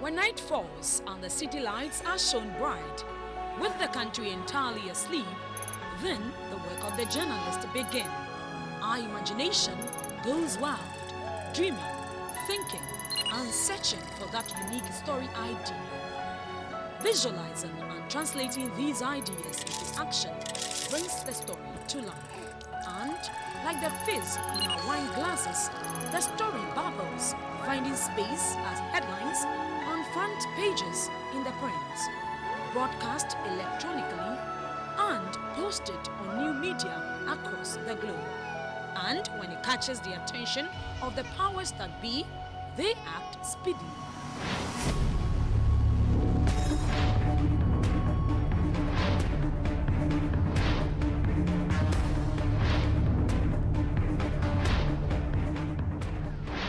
When night falls and the city lights are shown bright, with the country entirely asleep, then the work of the journalist begins. Our imagination goes wild, dreaming, thinking, and searching for that unique story idea. Visualizing and translating these ideas into action brings the story to life. And, like the fizz in our wine glasses, the story bubbles, finding space as headlines on front pages in the print, broadcast electronically, and posted on new media across the globe. And when it catches the attention of the powers that be, they act speedily.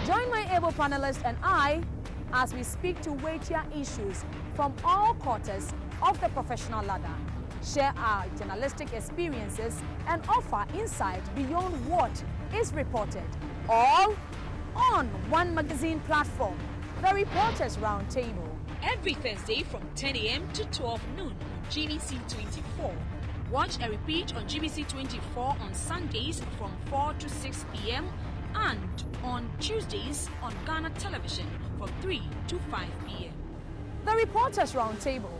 Join my able panelists and I as we speak to weightier issues from all quarters of the professional ladder, share our journalistic experiences, and offer insight beyond what is reported, all on one magazine platform, the Reporters Roundtable. Every Thursday from 10 a.m. to 12 noon on GBC24. Watch a repeat on GBC24 on Sundays from 4 to 6 p.m. and on Tuesdays on Ghana Television from 3 to 5 p.m. The Reporters Roundtable.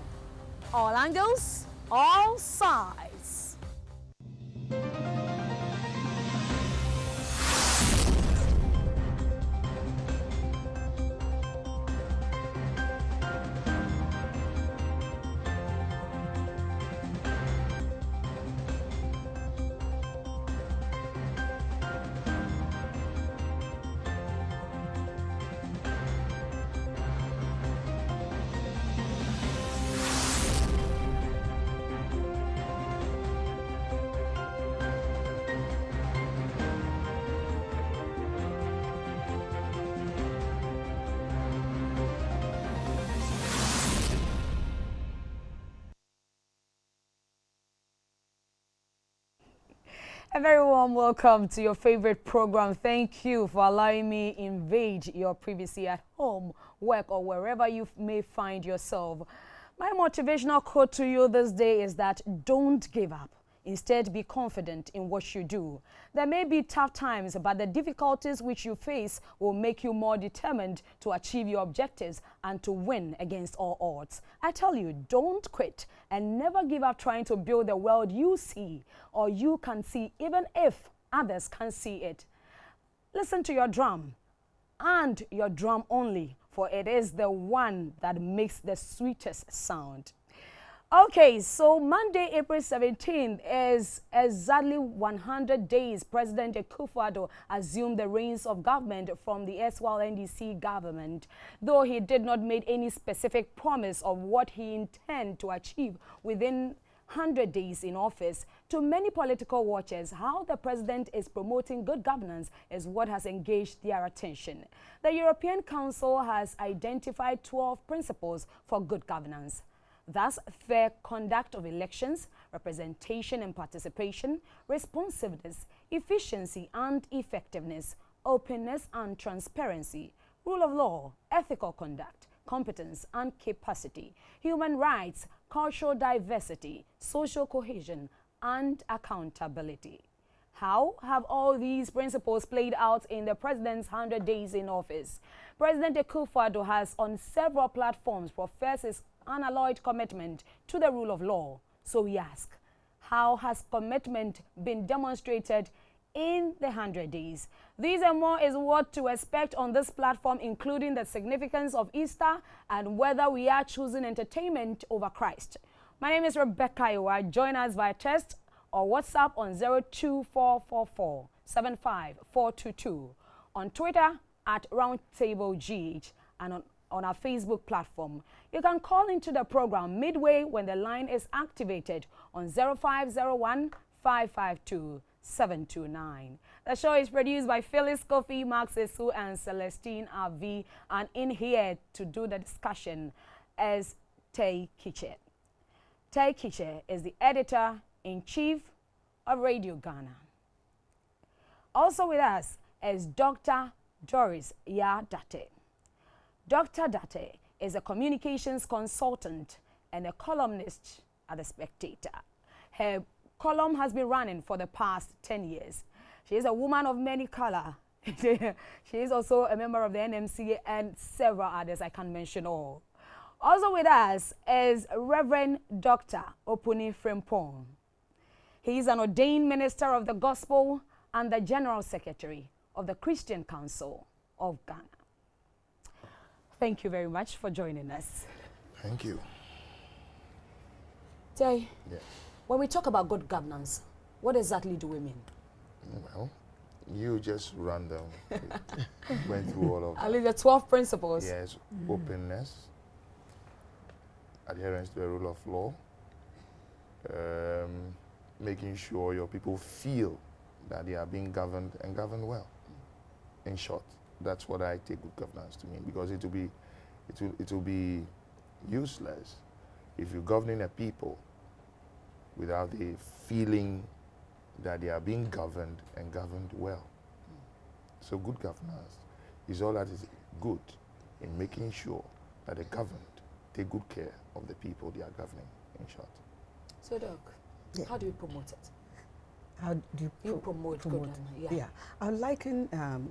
All angles, all sides. A very warm welcome to your favorite program. Thank you for allowing me invade your privacy at home, work, or wherever you may find yourself. My motivational quote to you this day is that don't give up. Instead, be confident in what you do. There may be tough times, but the difficulties which you face will make you more determined to achieve your objectives and to win against all odds. I tell you, don't quit and never give up trying to build the world you see or you can see, even if others can't see it. Listen to your drum, and your drum only, for it is the one that makes the sweetest sound. Okay, so Monday, April 17th is exactly 100 days President Akufo Addo assumed the reins of government from the estwhile NDC government, though he did not make any specific promise of what he intends to achieve within 100 days in office. To many political watchers, how the president is promoting good governance is what has engaged their attention. The European Council has identified 12 principles for good governance. Thus, fair conduct of elections, representation and participation, responsiveness, efficiency and effectiveness, openness and transparency, rule of law, ethical conduct, competence and capacity, human rights, cultural diversity, social cohesion, and accountability. How have all these principles played out in the president's 100 days in office? President Akufo Addo has on several platforms professed his unalloyed commitment to the rule of law. So we ask, how has commitment been demonstrated in the 100 days? These and more is what to expect on this platform, including the significance of Easter and whether we are choosing entertainment over Christ. My name is Rebecca Iwa. Join us via text or WhatsApp on 02444 75422, on Twitter at RoundtableGH, and on our Facebook platform. You can call into the program midway when the line is activated on 0501 552 729. The show is produced by Phyllis Kofi, Max Esu, and Celestine Avi, and in here to do the discussion is Tay Kiche. Tay Kiche is the editor-in-chief of Radio Ghana. Also with us is Dr. Doris Yadate. Dr. Date is a communications consultant and a columnist at The Spectator. Her column has been running for the past 10 years. She is a woman of many color. She is also a member of the NMC and several others. I can't mention all. Also with us is Reverend Dr. Opuni Frimpong. He is an ordained minister of the gospel and the general secretary of the Christian Council of Ghana. Thank you very much for joining us. Thank you. Jay, Yes. when we talk about good governance, what exactly do we mean? Well, you just ran down, went through all of At that. least the 12 principles. Yes, openness, adherence to the rule of law, making sure your people feel that they are being governed and governed well. In short, that's what I take good governance to mean, because it will be useless if you're governing a people without the feeling that they are being governed and governed well. So good governance is all that is good in making sure that the governed take good care of the people they are governing, in short. So, Doc, how do you promote it? How do you promote good governance? Yeah. I liken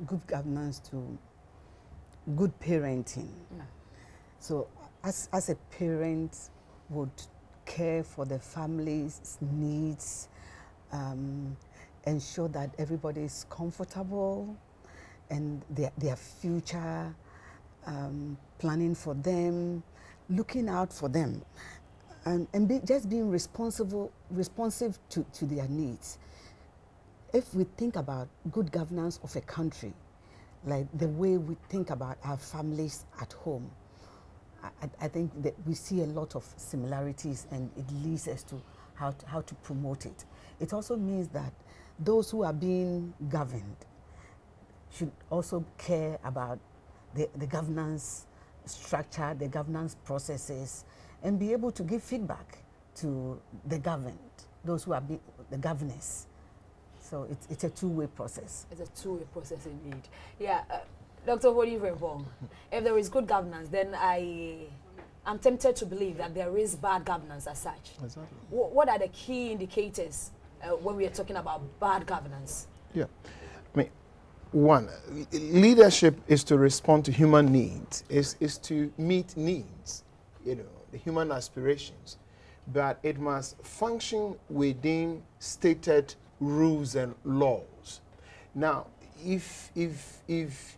good governance to good parenting. So as a parent would care for the family's needs, ensure that everybody is comfortable and their future, planning for them, looking out for them, and just being responsive to their needs. If we think about good governance of a country, like the way we think about our families at home, I think that we see a lot of similarities, and it leads us to how to promote it. It also means that those who are being governed should also care about the governance structure, the governance processes, and be able to give feedback to the governed, those who are the governors. So it's a two-way process. It's a two-way process indeed. Yeah, Dr. Frimpong, if there is good governance, then I'm tempted to believe that there is bad governance as such. Exactly. What are the key indicators when we are talking about bad governance? Yeah. I mean, one, leadership is to respond to human needs, is to meet needs, the human aspirations. But it must function within stated rules and laws. Now, if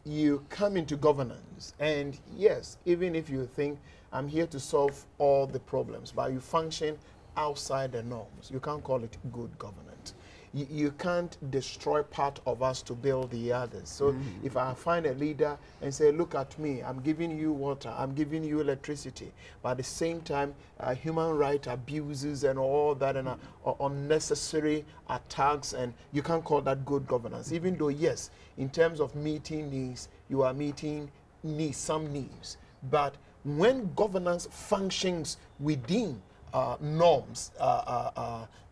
you come into governance, and yes, even if you think I'm here to solve all the problems, but you function outside the norms, you can't call it good governance. You can't destroy part of us to build the others. So if I find a leader and say, look at me, I'm giving you water, I'm giving you electricity, but at the same time, human rights abuses and all that, and unnecessary attacks, and you can't call that good governance. Even though, yes, in terms of meeting needs, you are meeting some needs. But when governance functions within norms,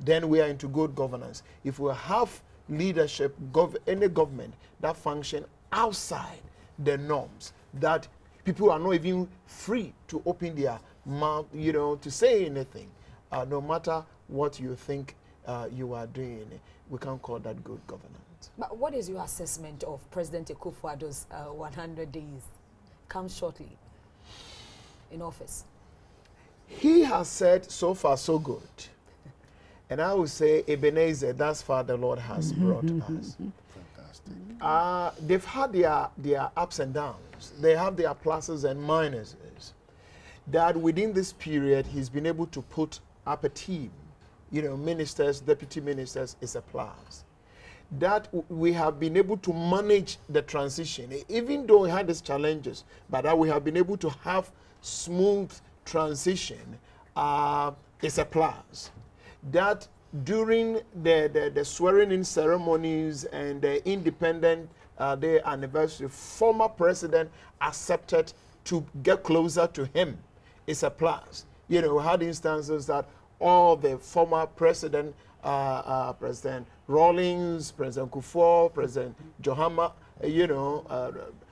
then we are into good governance. If we have leadership, any government that function outside the norms, that people are not even free to open their mouth, to say anything, no matter what you think you are doing, we can't call that good governance. But what is your assessment of President Akufo Addo's 100 days? Comes shortly in office. He has said, so far so good. And I would say, Ebenezer, that's far the Lord has brought us. Fantastic. They've had their ups and downs. They have their pluses and minuses. That within this period, he's been able to put up a team. Ministers, deputy ministers is a plus. That we have been able to manage the transition, even though we had these challenges, but that we have been able to have smooth transition is a plus. That during the swearing-in ceremonies and the Independent Day anniversary, former president accepted to get closer to him is a plus. We had instances that all the former president, President Rawlings, President Akufo, President Johama,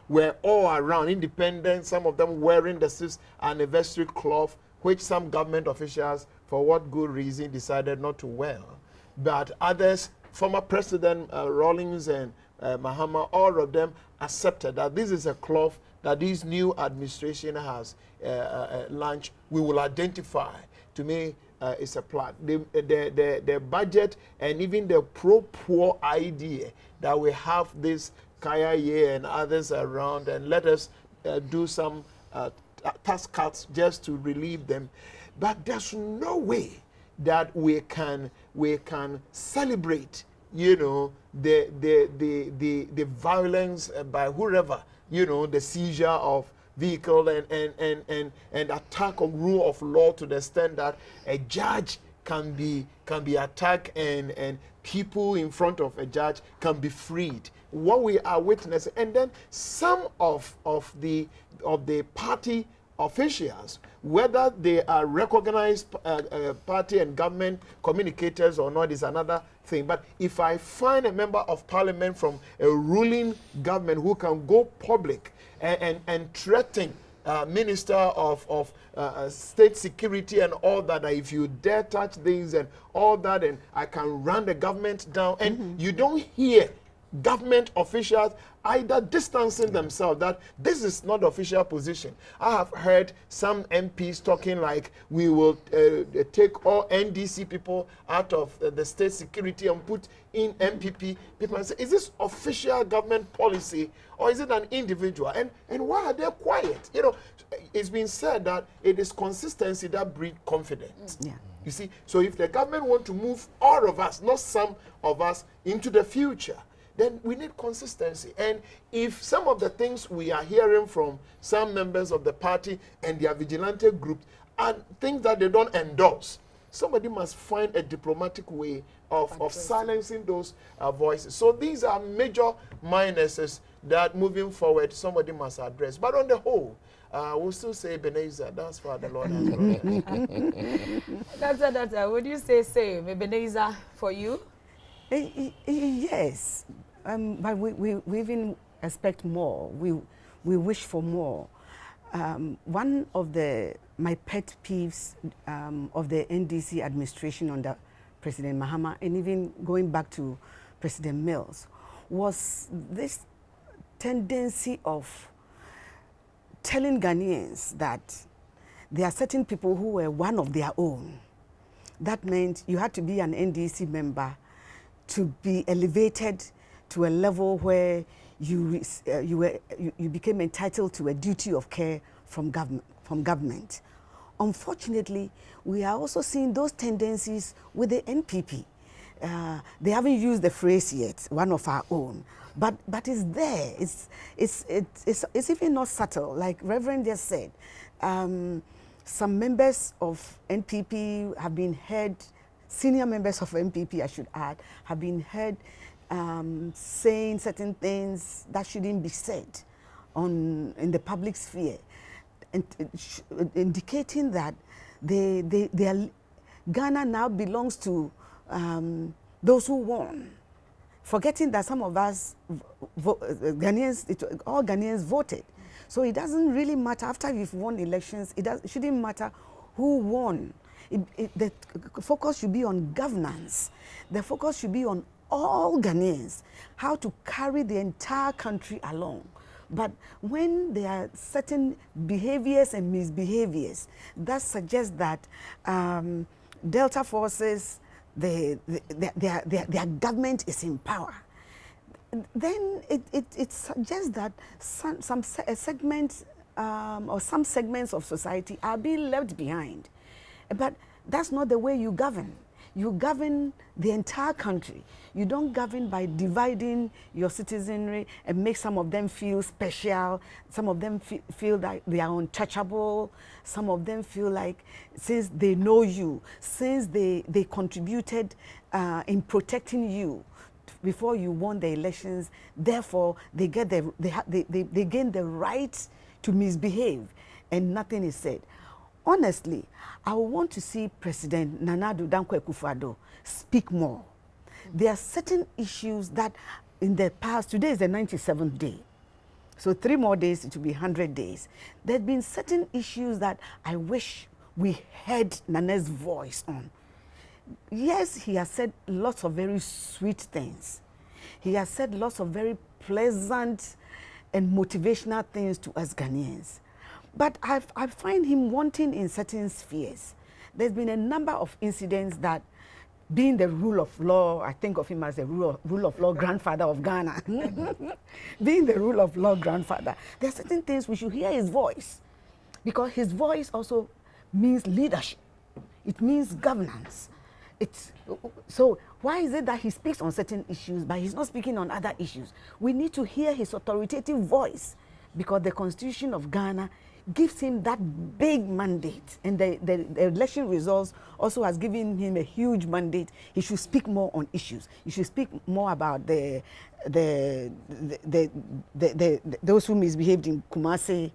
were all around, independent, some of them wearing the 6th anniversary cloth, which some government officials, for what good reason, decided not to wear. But others, former President Rawlings and Mahama, all of them accepted that this is a cloth that this new administration has launched. We will identify. To me, it's a plot. The budget and even the pro-poor idea that we have this Kaya Ye and others around, and let us do some tax cuts just to relieve them. But there's no way that we can celebrate, you know, the violence by whoever, you know, the seizure of vehicle and attack on rule of law to the extent that a judge can be attacked and people in front of a judge can be freed. What we are witnessing, and then some of the party officials, whether they are recognized party and government communicators or not is another thing. But if I find a member of parliament from a ruling government who can go public and threaten Minister of State Security and all that, if you dare touch things and all that, and I can run the government down, and you don't hear government officials either distancing themselves that this is not official position. I have heard some MPs talking like we will take all NDC people out of the state security and put in MPP people, and say, is this official government policy or is it an individual? And why are they quiet? You know, it's been said that it is consistency that breeds confidence. Yeah. You see, so if the government want to move all of us, not some of us, into the future, then we need consistency. And if some of the things we are hearing from some members of the party and their vigilante group are things that they don't endorse, somebody must find a diplomatic way of silencing those voices. So these are major minuses that moving forward somebody must address. But on the whole, we'll still say Ebenezer. That's what the Lord has brought. Doctor, would you say same, Ebenezer, for you? Yes, but we even expect more. We wish for more. One of my pet peeves of the NDC administration under President Mahama, and even going back to President Mills, was this tendency of telling Ghanaians that there are certain people who were one of their own. That meant you had to be an NDC member to be elevated to a level where you became entitled to a duty of care from government. Unfortunately, we are also seeing those tendencies with the NPP. They haven't used the phrase yet, one of our own, but it's there. It's even not subtle. Like Reverend just said, some members of NPP have been heard. Senior members of NPP, I should add, have been heard saying certain things that shouldn't be said in the public sphere, and indicating that Ghana now belongs to those who won, forgetting that some of us Ghanaians, all Ghanaians voted. So it doesn't really matter after you've won elections. It shouldn't matter who won. The focus should be on governance. The focus should be on all Ghanaians, how to carry the entire country along. But when there are certain behaviors and misbehaviors that suggest that Delta forces, their government is in power, then it suggests that some segments or some segments of society are being left behind. But that's not the way you govern. You govern the entire country. You don't govern by dividing your citizenry and make some of them feel special. Some of them feel like they are untouchable. Some of them feel like since they know you, since they contributed in protecting you before you won the elections, therefore they gain the right to misbehave and nothing is said. Honestly, I want to see President Akufo Addo speak more. There are certain issues that in the past, today is the 97th day. So 3 more days, it will be 100 days. There have been certain issues that I wish we heard Nane's voice on. Yes, he has said lots of very sweet things. He has said lots of very pleasant and motivational things to us Ghanaians. But I find him wanting in certain spheres. There's been a number of incidents that, being the rule of law, I think of him as the rule of law grandfather of Ghana. Being the rule of law grandfather, there are certain things we should hear his voice. Because his voice also means leadership. It means governance. So why is it that he speaks on certain issues, but he's not speaking on other issues? We need to hear his authoritative voice, because the Constitution of Ghana gives him that big mandate, and the election results also has given him a huge mandate. He should speak more on issues. He should speak more about those who misbehaved in Kumasi,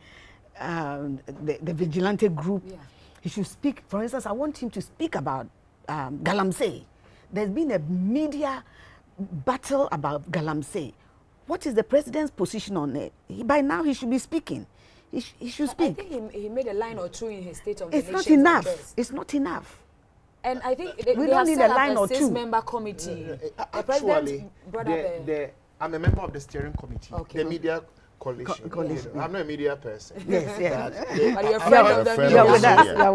the vigilante group. Yeah. He should speak. For instance, I want him to speak about Galamsey. There's been a media battle about Galamsey. What is the president's position on it? By now, he should be speaking. He should speak. I think he made a line or two in his State of the Nation. It's not enough. Address. It's not enough. And I think we don't need a line or two. Member committee. Actually, I'm a member of the steering committee. Okay. The media coalition. I'm not a media person. Yes, yes. But you're a friend of the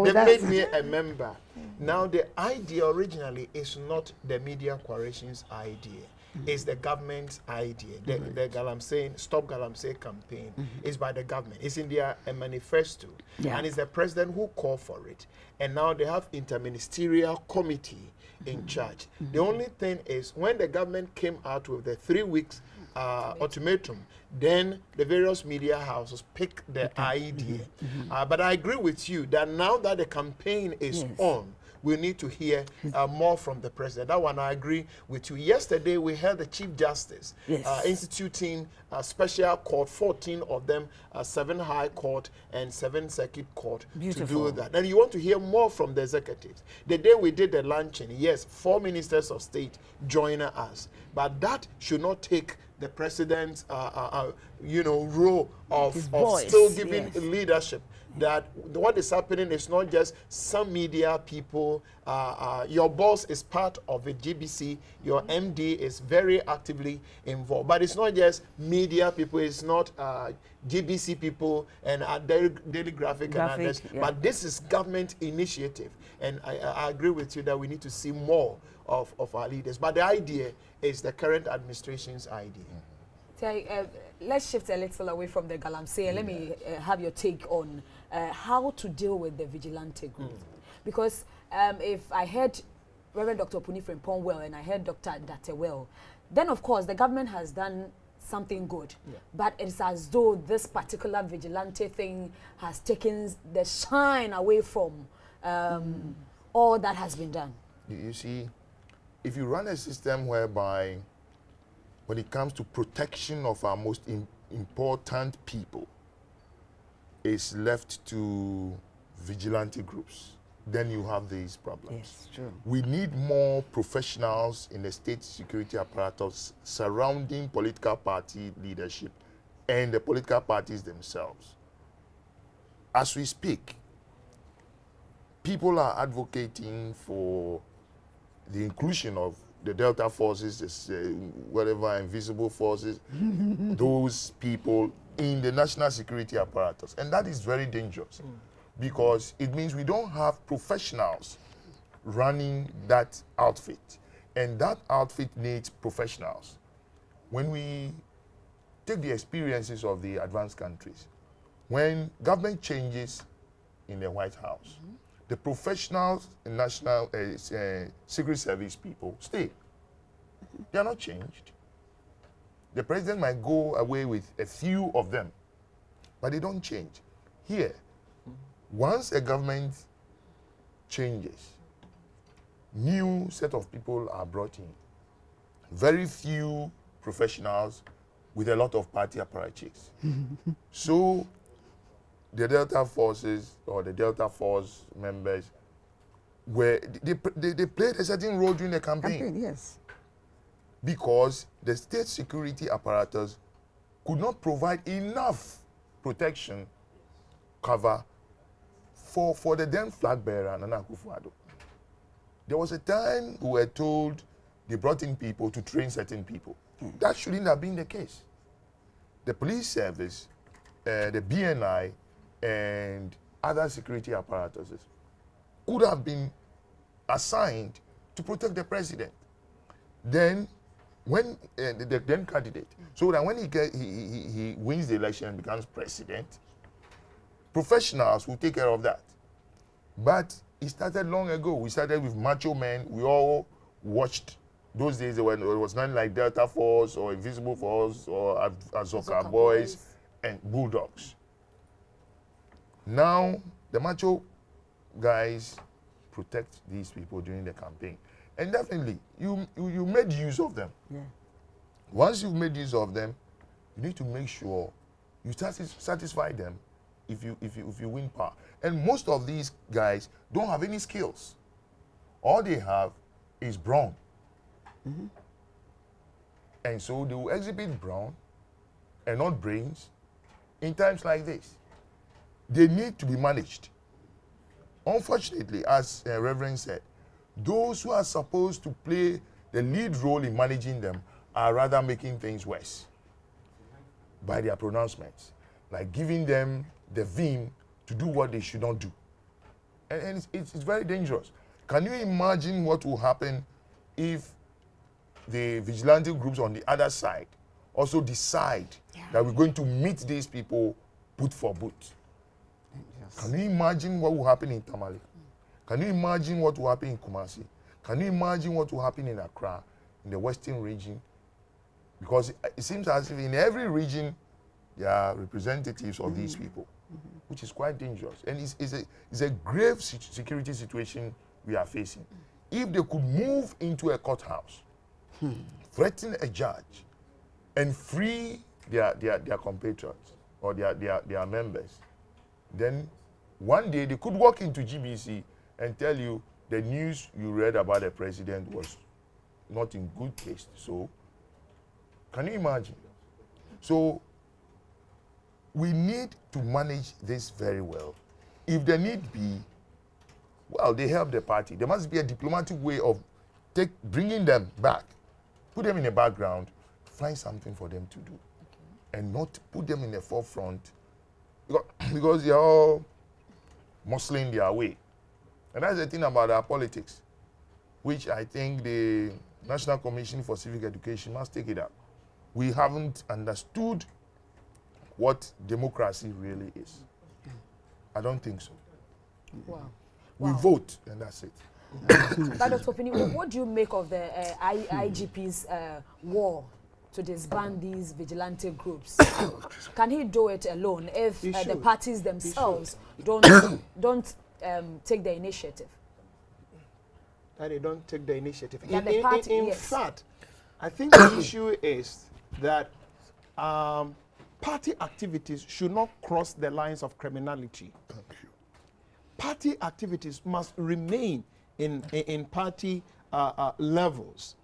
media. They made me a member. Now, the idea originally is not the media coalition's idea. It's the government's idea. The Galamsey, Stop Galamsey campaign is by the government. It's in their manifesto. Yeah. And it's the president who called for it. And now they have interministerial committee in charge. The only thing is, when the government came out with the 3 weeks ultimatum, then the various media houses picked the idea. But I agree with you that now that the campaign is on, we need to hear more from the president. That one I agree with you. Yesterday we heard the Chief Justice instituting a special court, 14 of them, 7 High Court and 7 Circuit Court. Beautiful. To do that. And you want to hear more from the executives. The day we did the luncheon, yes, 4 ministers of state joined us. But that should not take the president's role of still giving leadership. That what is happening is not just some media people. Your boss is part of the GBC. Your MD is very actively involved. But it's not just media people. It's not GBC people and Daily Graphic and others. Yeah. But this is government initiative. And I agree with you that we need to see more of our leaders. But the idea is the current administration's idea. Let's shift a little away from the Galamsey and let me have your take on how to deal with the vigilante group. Because if I heard Reverend Dr. Puni Frimpong well and I heard Dr. Date well, then of course the government has done something good. Yeah. But it's as though this particular vigilante thing has taken the shine away from all that has been done. You see, if you run a system whereby when it comes to protection of our most important people, is left to vigilante groups, then you have these problems. Yes, true. We need more professionals in the state security apparatus surrounding political party leadership and the political parties themselves. As we speak, people are advocating for the inclusion of the Delta forces, whatever invisible forces, those people in the national security apparatus. And that is very dangerous because it means we don't have professionals running that outfit. And that outfit needs professionals. When we take the experiences of the advanced countries, when government changes in the White House, the professionals in national Secret Service people stay. They are not changed. The president might go away with a few of them, but they don't change. Here, once a government changes, new set of people are brought in. Very few professionals with a lot of party apparatchiks. So the Delta forces or the Delta Force members they played a certain role during the campaign. Yes. Because the state security apparatus could not provide enough protection, cover for the then flag bearer, Nana Akufo Addo. There was a time we were told they brought in people to train certain people. That shouldn't have been the case. The police service, the BNI, and other security apparatuses could have been assigned to protect the president. Then, when the then candidate, so that when he wins the election and becomes president, professionals will take care of that. But it started long ago. We started with macho men. We all watched those days when it was nothing like Delta Force or Invisible Force or Azoka Boys and Bulldogs. Now, the macho guys protect these people during the campaign. And definitely, you made use of them. Yeah. Once you've made use of them, you need to make sure you satisfy them if you win power. And most of these guys don't have any skills. All they have is brawn. And so they will exhibit brawn and not brains in times like this. They need to be managed. Unfortunately, as Reverend said, those who are supposed to play the lead role in managing them are rather making things worse by their pronouncements, like giving them the vim to do what they should not do. And it's very dangerous. Can you imagine what will happen if the vigilante groups on the other side also decide that we're going to meet these people boot for boot? Yes. Can you imagine what will happen in Tamale? Can you imagine what will happen in Kumasi? Can you imagine what will happen in Accra, in the Western region? Because it seems as if in every region there are representatives of these people, which is quite dangerous. And it's a grave security situation we are facing. If they could move into a courthouse, threaten a judge, and free their compatriots or their members, then one day they could walk into GBC and tell you the news you read about the president was not in good taste. So, can you imagine? So, we need to manage this very well. If there need be, well, they help the party. There must be a diplomatic way of bringing them back, put them in the background, find something for them to do, and not put them in the forefront because they are all muscling their way. And that's the thing about our politics, which I think the National Commission for Civic Education must take it up. We haven't understood what democracy really is. I don't think so. Wow. We vote, and that's it. But Dr. Opini, what do you make of the IGP's war to disband these vigilante groups? Can he do it alone if the parties themselves don't take the initiative? That they don't take the initiative. Yeah, in fact, I think the issue is that party activities should not cross the lines of criminality. Thank you. Party activities must remain in party levels.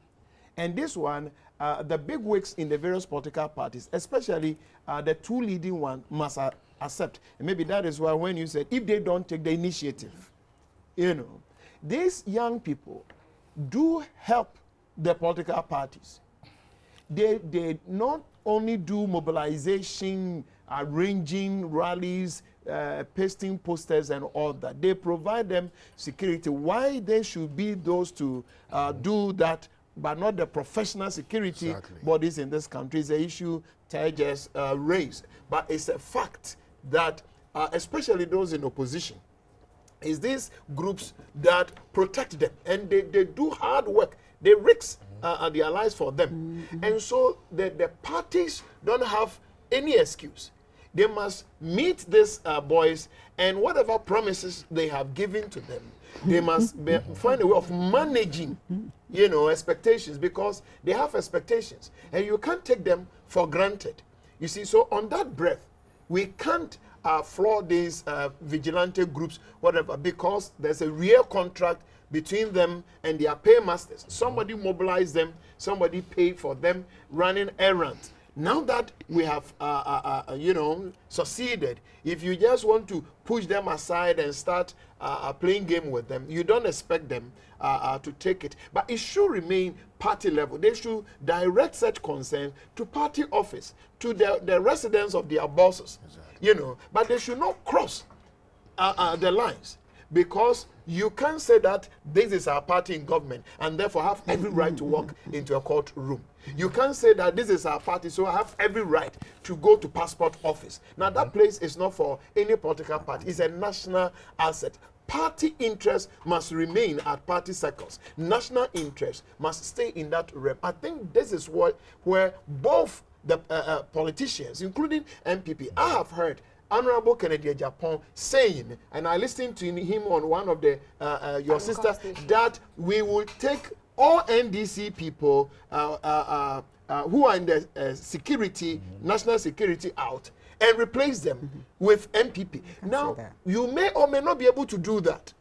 And this one, the big wigs in the various political parties, especially the two leading ones, must accept. And maybe that is why when you said, if they don't take the initiative, you know, these young people do help the political parties. They not only do mobilization, arranging rallies, pasting posters and all that. They provide them security. Why they should be those to do that, but not the professional security bodies in this country is an issue Tej just raised. But it's a fact that, especially those in opposition, is these groups that protect them. And they do hard work. They risk their lives for them. And so the parties don't have any excuse. They must meet these boys, and whatever promises they have given to them, they must find a way of managing, you know, expectations, because they have expectations, and you can't take them for granted. You see, so on that breath, we can't floor these vigilante groups, whatever, because there's a real contract between them and their paymasters. Somebody mobilized them, somebody paid for them, running errands. now that we have, you know, succeeded, if you just want to push them aside and start playing game with them, you don't expect them to take it. But it should remain party level. They should direct such concerns to party office, to the residents of their bosses, you know. But they should not cross the lines, because you can't say that this is our party in government and therefore have every right to walk into a courtroom. You can't say that this is our party, so I have every right to go to passport office. Now that place is not for any political party. It's a national asset. Party interest must remain at party circles. National interest must stay in that realm. I think this is where both the politicians, including MPP, I have heard Honorable Kennedy Japan saying, and I listened to him on one of the your sister, that we will take all NDC people who are in the security, national security out, and replace them with MPP. Now, you may or may not be able to do that.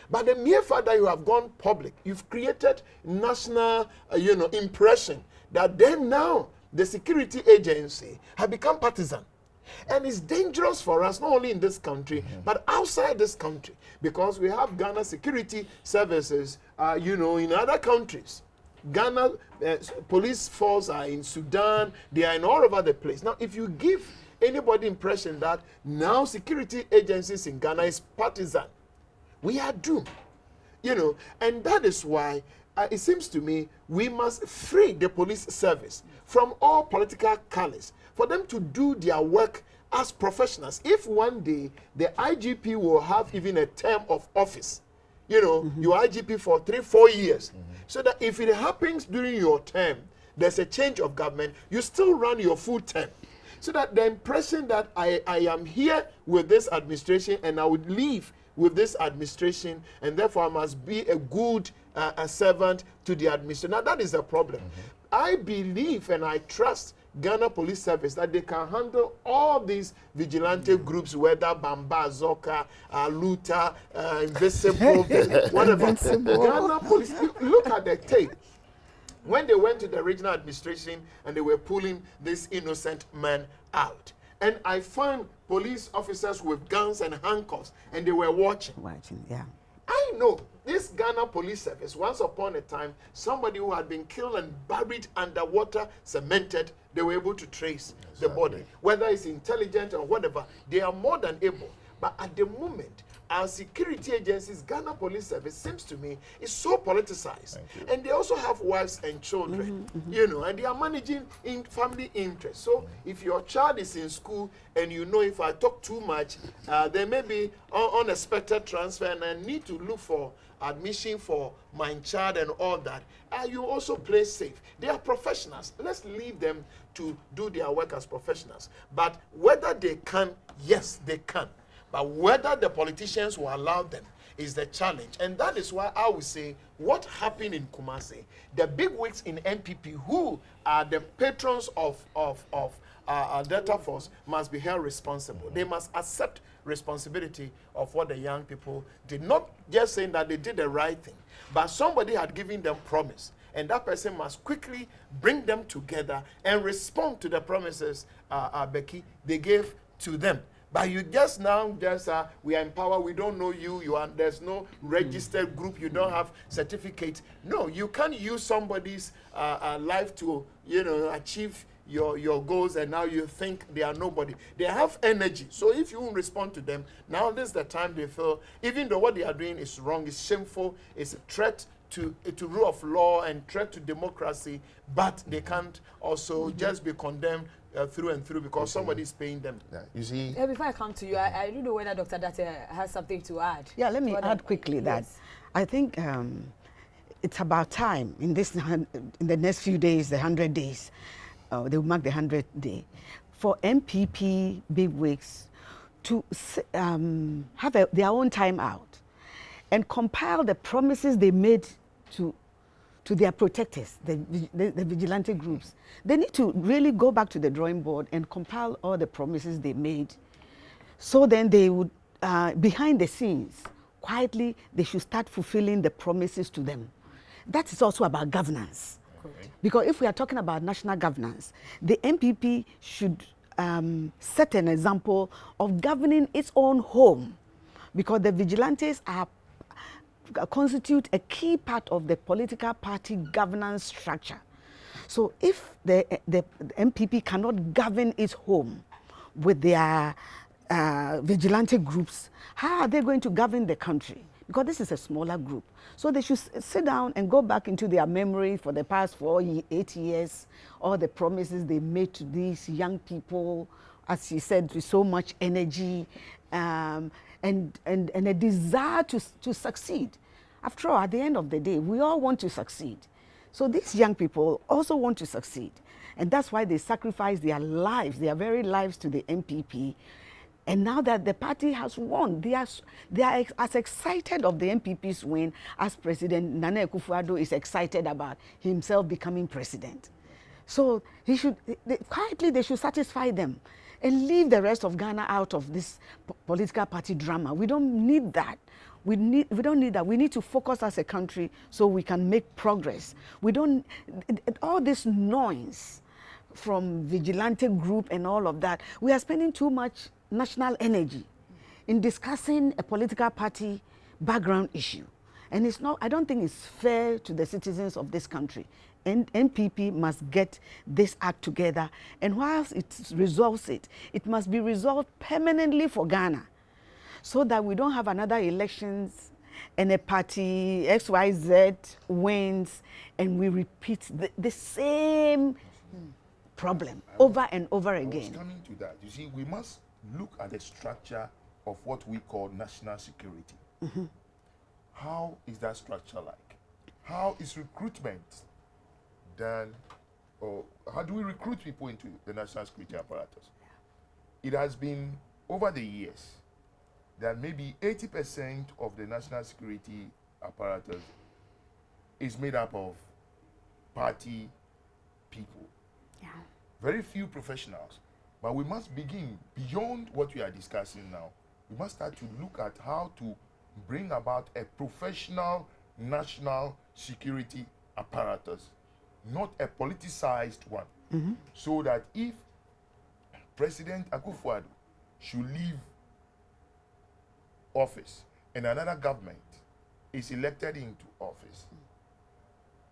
But the mere fact that you have gone public, you've created national, you know, impression that then now the security agency have become partisan. And it's dangerous for us, not only in this country, but outside this country, because we have Ghana security services, you know, in other countries. Ghana police force are in Sudan, they are in all over the place. Now, if you give anybody impression that now security agencies in Ghana is partisan, we are doomed, you know. And that is why it seems to me we must free the police service from all political colors, for them to do their work as professionals. If one day the IGP will have even a term of office, you know, your IGP for 3-4 years, so that if it happens during your term, there's a change of government, you still run your full term. So that the impression that I am here with this administration and I would leave with this administration, and therefore I must be a good a servant to the administration. Now that is a problem. I believe and I trust Ghana Police Service that they can handle all these vigilante groups, whether Bamba, Zoka, Luta, Invisible, whatever. Ghana Police, look at the tape. When they went to the regional administration and they were pulling this innocent man out, and I found police officers with guns and handcuffs, and they were watching. Yeah. I know this Ghana Police Service, once upon a time, somebody who had been killed and buried underwater, cemented, they were able to trace the body. Whether it's intelligent or whatever, they are more than able. But at the moment, our security agencies, Ghana Police Service, seems to me, is so politicized. And they also have wives and children, you know, and they are managing in family interests. So if your child is in school and you know if I talk too much, there may be unexpected transfer and I need to look for admission for my child and all that, you also play safe. They are professionals. Let's leave them to do their work as professionals. But whether they can, yes, they can. But whether the politicians will allow them is the challenge. And that is why I would say what happened in Kumasi, the bigwigs in MPP who are the patrons of Delta Force must be held responsible. They must accept responsibility of what the young people did. Not just saying that they did the right thing, but somebody had given them promise. And that person must quickly bring them together and respond to the promises, Becky, they gave to them. But you just now, we are in power, we don't know you, there's no registered group, you don't have certificate. No, you can't use somebody's life to, you know, achieve your goals, and now you think they are nobody. They have energy. So if you won't respond to them, now this is the time they feel, even though what they are doing is wrong, is shameful, is a threat to rule of law and threat to democracy, but they can't also just be condemned through and through because somebody is paying them. Yeah, you see. Before I come to you, I don't know whether Dr. Date has something to add. Yeah, let me add quickly that I think it's about time in the next few days, the 100 days, they will mark the 100th day, for MPP bigwigs to have their own time out and compile the promises they made to their protectors, the vigilante groups. They need to really go back to the drawing board and compile all the promises they made. So then they would, behind the scenes, quietly, they should start fulfilling the promises to them. That is also about governance. Because if we are talking about national governance, the MPP should set an example of governing its own home, because the vigilantes constitute a key part of the political party governance structure. So if the MPP cannot govern its home with their vigilante groups, how are they going to govern the country? Because this is a smaller group. So they should sit down and go back into their memory for the past 8 years, all the promises they made to these young people, as you said, with so much energy, and a desire to succeed. After all, at the end of the day, we all want to succeed. So these young people also want to succeed. And that's why they sacrifice their lives, their very lives, to the MPP. And now that the party has won, they are as excited of the MPP's win as President Nana Akufo Addo is excited about himself becoming president. So quietly they should satisfy them and leave the rest of Ghana out of this political party drama. We don't need that. We don't need that. We need to focus as a country so we can make progress. We don't, all this noise from vigilante group and all of that, we are spending too much national energy in discussing a political party background issue. And it's not, I don't think it's fair to the citizens of this country. And NPP must get this act together. And whilst it resolves it, it must be resolved permanently for Ghana, so that we don't have another elections and a party XYZ wins and we repeat the same problem over and over again. I was coming to that. You see, we must look at the structure of what we call national security. Mm-hmm. How is that structure like? How is recruitment done, or how do we recruit people into the national security apparatus? It has been over the years that maybe 80% of the national security apparatus is made up of party people. Yeah. Very few professionals. But we must begin beyond what we are discussing now. We must start to look at how to bring about a professional national security apparatus, not a politicized one. Mm-hmm. So that if President Akufo Addo should leave office and another government is elected into office,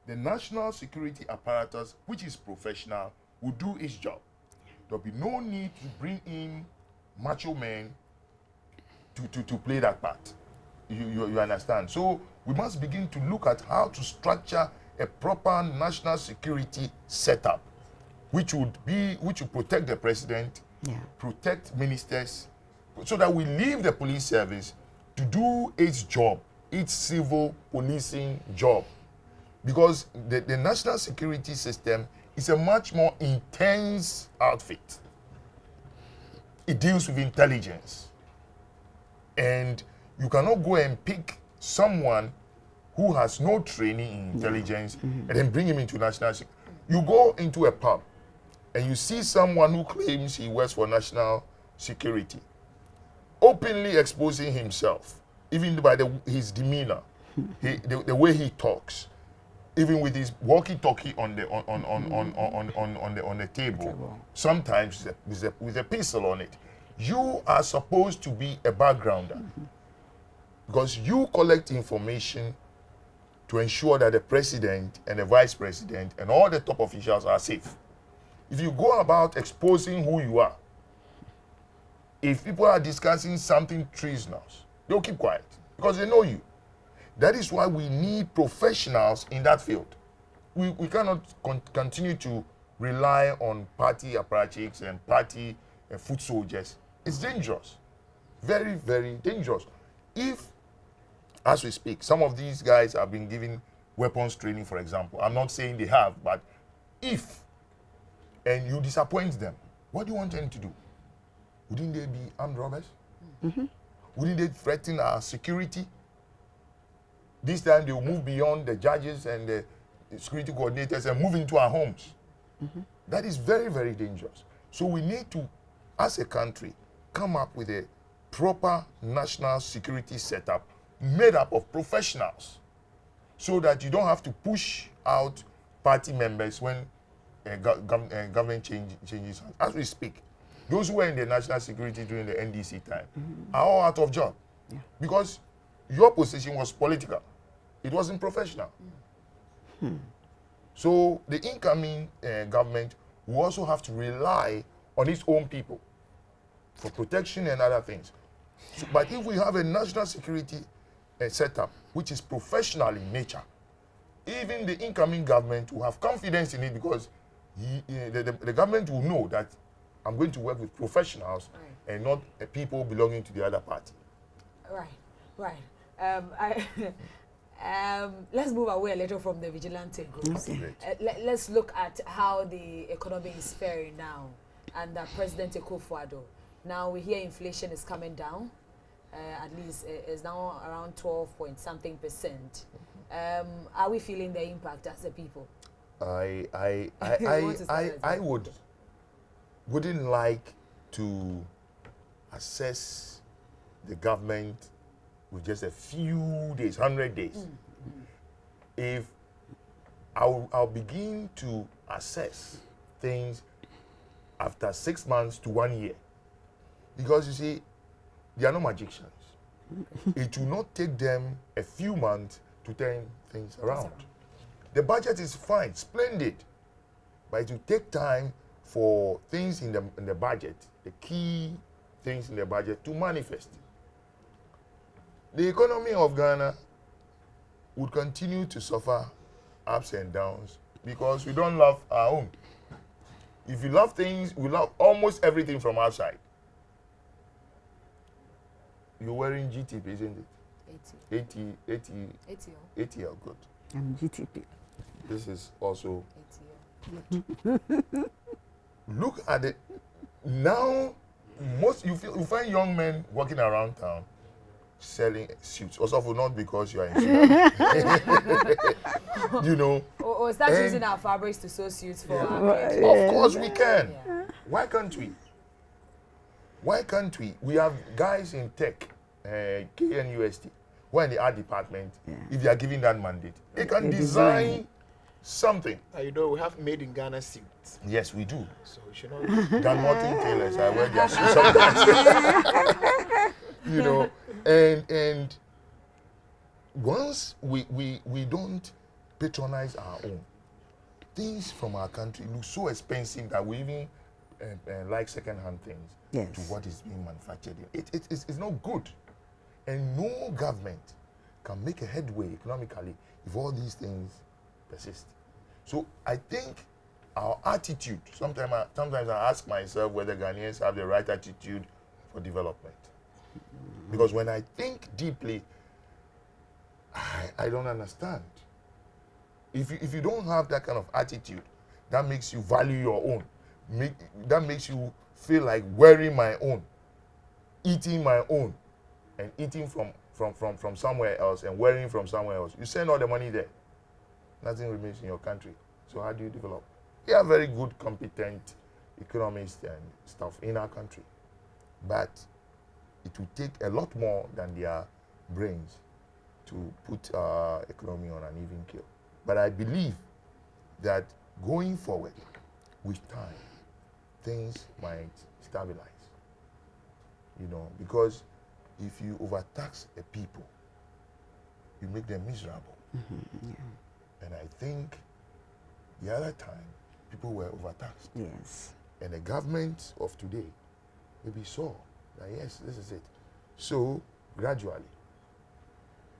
the national security apparatus, which is professional, will do its job. There'll be no need to bring in macho men to play that part. You understand? So we must begin to look at how to structure a proper national security setup, which would protect the president, protect ministers, so that we leave the police service to do its job, its civil policing job. Because the national security system is a much more intense outfit. It deals with intelligence. And you cannot go and pick someone who has no training in intelligence and then bring him into national security. You go into a pub and you see someone who claims he works for national security, openly exposing himself, even by his demeanor, the way he talks, even with his walkie-talkie on the table, sometimes with a pistol on it. You are supposed to be a backgrounder, because you collect information to ensure that the president and the vice president and all the top officials are safe. If you go about exposing who you are, if people are discussing something treasonous, they'll keep quiet because they know you. That is why we need professionals in that field. We cannot continue to rely on party apparatchiks and party foot soldiers. It's dangerous. Very, very dangerous. If, as we speak, some of these guys have been given weapons training, for example, I'm not saying they have, but if, and you disappoint them, what do you want them to do? Wouldn't they be armed robbers? Wouldn't they threaten our security? This time they will move beyond the judges and the security coordinators and move into our homes. That is very, very dangerous. So we need to, as a country, come up with a proper national security setup made up of professionals, so that you don't have to push out party members when government changes. As we speak, those who were in the national security during the NDC time are all out of job because your position was political. It wasn't professional. So the incoming government will also have to rely on its own people for protection and other things. So, but if we have a national security setup which is professional in nature, even the incoming government will have confidence in it because the government will know that I'm going to work with professionals and not people belonging to the other party. Right. Let's move away a little from the vigilante groups. Okay. Let's look at how the economy is faring now under President Akufo Addo. Now we hear inflation is coming down. At least it's now around 12-point-something%. Are we feeling the impact as a people? I wouldn't like to assess the government with just a few days, 100 days. If I'll begin to assess things after 6 months to 1 year, because you see, they are no magicians. It will not take them a few months to turn things around. The budget is fine, splendid, but it will take time for things in the budget, the key things in the budget, to manifest. The economy of Ghana would continue to suffer ups and downs because we don't love our own. If you love things, we love almost everything from outside. You're wearing GTP, isn't it? 80. Good. I'm GTP. This is also good. Look at it. Now, you find young men walking around town selling suits. Also, not because you are in you know. Or start using our fabrics to sew suits for our kids. Of course we can. Yeah. Why can't we? Why can't we? We have guys in tech, KNUST, who are in the art department. If they are given that mandate, they can design something. You know, we have made in Ghana suits. Yes, we do. So we should not. Dalmatian tailors, I wear their suits sometimes. You know, and once we don't patronize our own, things from our country look so expensive that we even like second-hand things to what is being manufactured. It's not good. And no government can make a headway economically if all these things persist. So I think our attitude, sometimes I ask myself whether Ghanaians have the right attitude for development. Because when I think deeply, I don't understand. If you don't have that kind of attitude, that makes you value your own. That makes you feel like wearing my own, eating my own, and eating from somewhere else and wearing from somewhere else. You send all the money there. Nothing remains in your country. So how do you develop? We have very good, competent economists and stuff in our country. But it will take a lot more than their brains to put our economy on an even keel. But I believe that going forward, with time, things might stabilize. You know, because if you overtax a people, you make them miserable. And I think the other time, people were overtaxed. Yes. And the government of today maybe saw that, yes, this is it. So, gradually.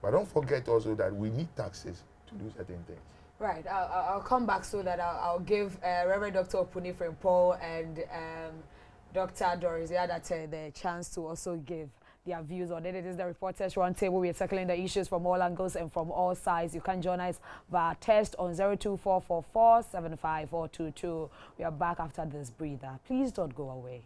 But don't forget also that we need taxes to do certain things. Right. I'll come back so that I'll give Reverend Dr. Opuni Paul and Dr. Doris Yadate the chance to also give their views on it. It is the Reporters Roundtable. We are tackling the issues from all angles and from all sides. You can join us via text on 02444 75422. We are back after this breather. Please don't go away.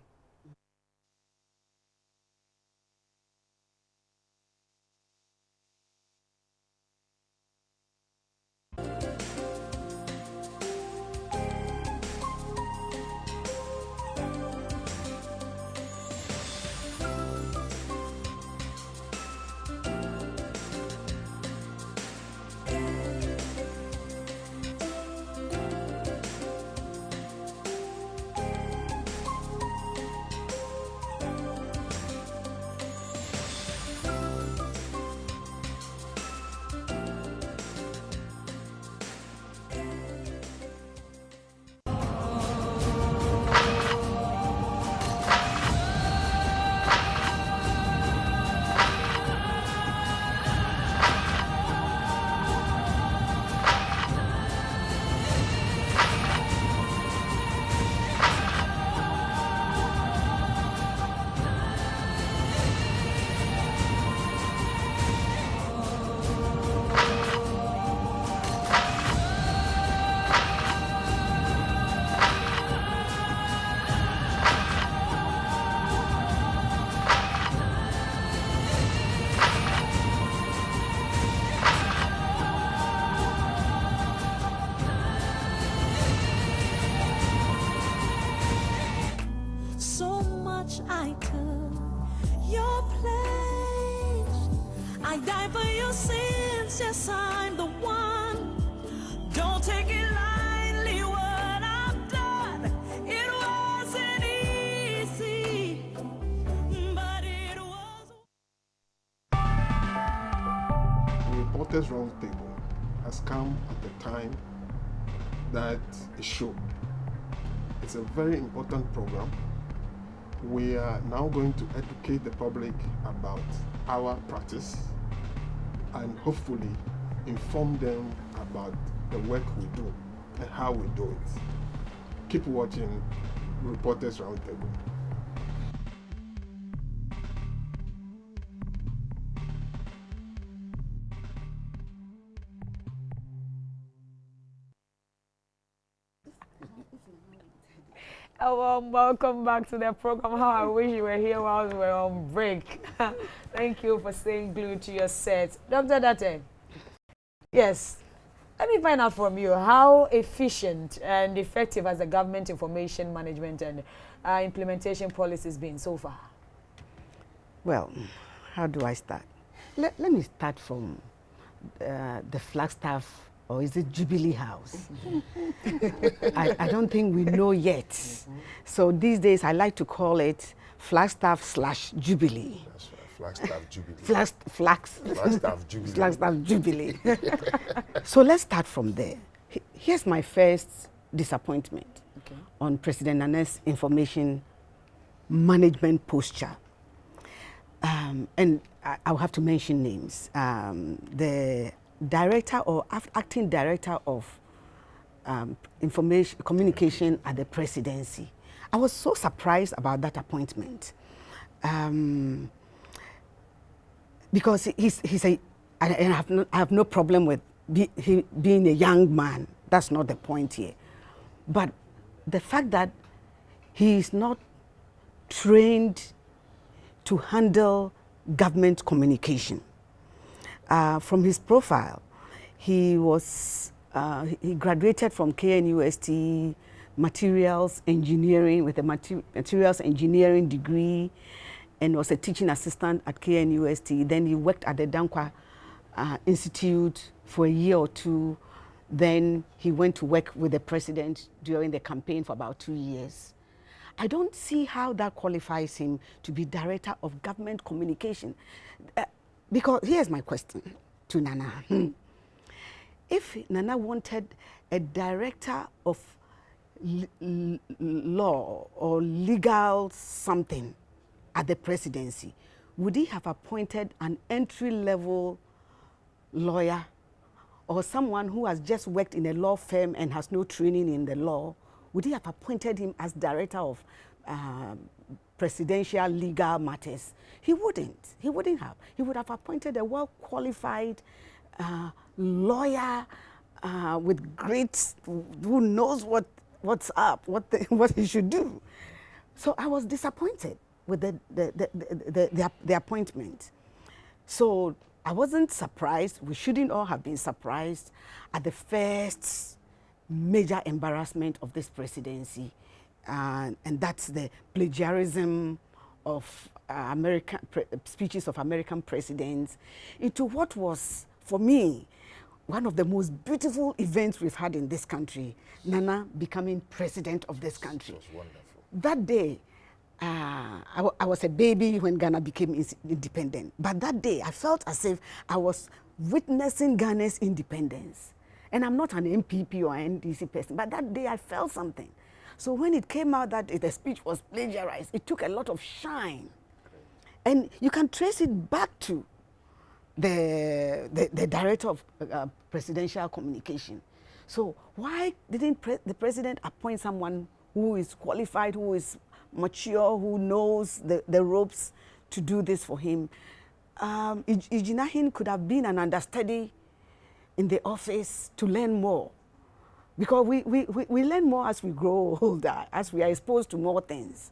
die for your sins. Yes, I'm the one. Don't take it lightly what I've done. It wasn't easy, but it was. The Reporters Roundtable has come at the time that it should. It's a very important program. We are now going to educate the public about our practice and hopefully inform them about the work we do and how we do it. Keep watching Reporters Roundtable. Welcome back to the program. How I wish you were here while we were on break. Thank you for staying glued to your set. Dr. Date, yes, let me find out from you how efficient and effective has the government information management and implementation policies been so far? Well, how do I start? Let me start from the Flagstaff, or is it Jubilee House? I don't think we know yet. So these days I like to call it Flagstaff/Jubilee. That's right, Flagstaff Jubilee. Flagstaff Jubilee. Flagstaff Jubilee. So let's start from there. Here's my first disappointment on President Nana's information management posture. And I'll have to mention names. The director or acting director of information communication at the presidency. I was so surprised about that appointment because I have no problem with being a young man. That's not the point here. But the fact that he is not trained to handle government communication. From his profile, he graduated from KNUST materials engineering with a materials engineering degree, and was a teaching assistant at KNUST. Then he worked at the Dankwa Institute for a year or two. Then he went to work with the president during the campaign for about 2 years. I don't see how that qualifies him to be director of government communication. Because here's my question to Nana. If Nana wanted a director of law or legal something at the presidency, would he have appointed an entry-level lawyer or someone who has just worked in a law firm and has no training in the law? Would he have appointed him as director of presidential legal matters? He wouldn't. He wouldn't have. He would have appointed a well-qualified lawyer with great, who knows what's up, what he should do. So I was disappointed with the appointment. So I wasn't surprised. We shouldn't all have been surprised at the first major embarrassment of this presidency, and that's the plagiarism of speeches of American presidents into what was, for me, one of the most beautiful events we've had in this country, Nana becoming president of this country. It was wonderful. That day, I was a baby when Ghana became independent, but that day I felt as if I was witnessing Ghana's independence. And I'm not an MPP or an NDC person, but that day I felt something. So when it came out that the speech was plagiarized, it took a lot of shine. And you can trace it back to the director of presidential communication. So why didn't the president appoint someone who is qualified, who is mature, who knows the ropes to do this for him? Ijinahin could have been an understudy in the office to learn more, because we learn more as we grow older, as we are exposed to more things.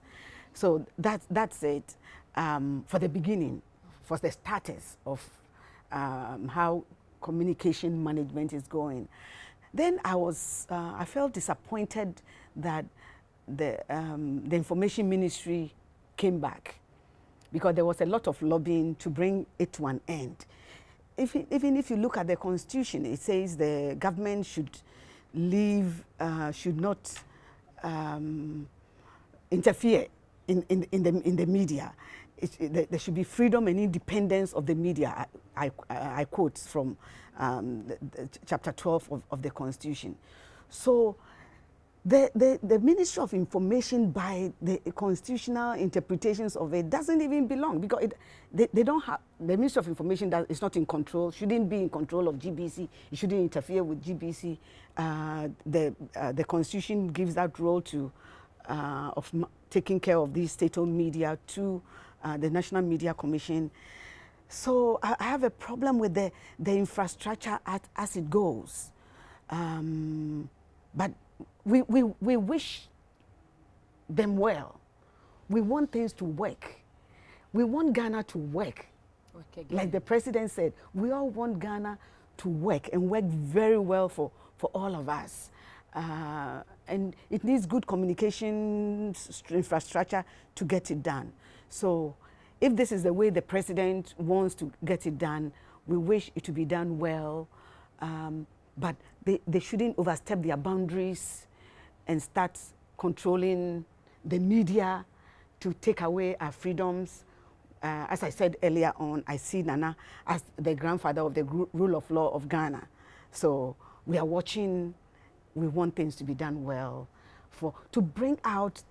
So that's it for the beginning, for the status of how communication management is going. Then I felt disappointed that the information ministry came back, because there was a lot of lobbying to bring it to an end. even if you look at the Constitution, it says the government should should not interfere in the media. There should be freedom and independence of the media. I quote from chapter 12 of the Constitution. So the Ministry of Information, by the constitutional interpretations of it, doesn't even belong, because they don't have, the Ministry of Information that is not in control, shouldn't be in control of GBC, it shouldn't interfere with GBC. The Constitution gives that role to taking care of these state-owned media to the National Media Commission. So I have a problem with the infrastructure as it goes. But we wish them well. We want things to work. We want Ghana to work. Like the president said, we all want Ghana to work and work very well for all of us. And it needs good communication infrastructure to get it done. So if this is the way the president wants to get it done, we wish it to be done well. But they shouldn't overstep their boundaries and start controlling the media to take away our freedoms. As I said earlier on, I see Nana as the grandfather of the rule of law of Ghana. So we are watching, we want things to be done well, to bring out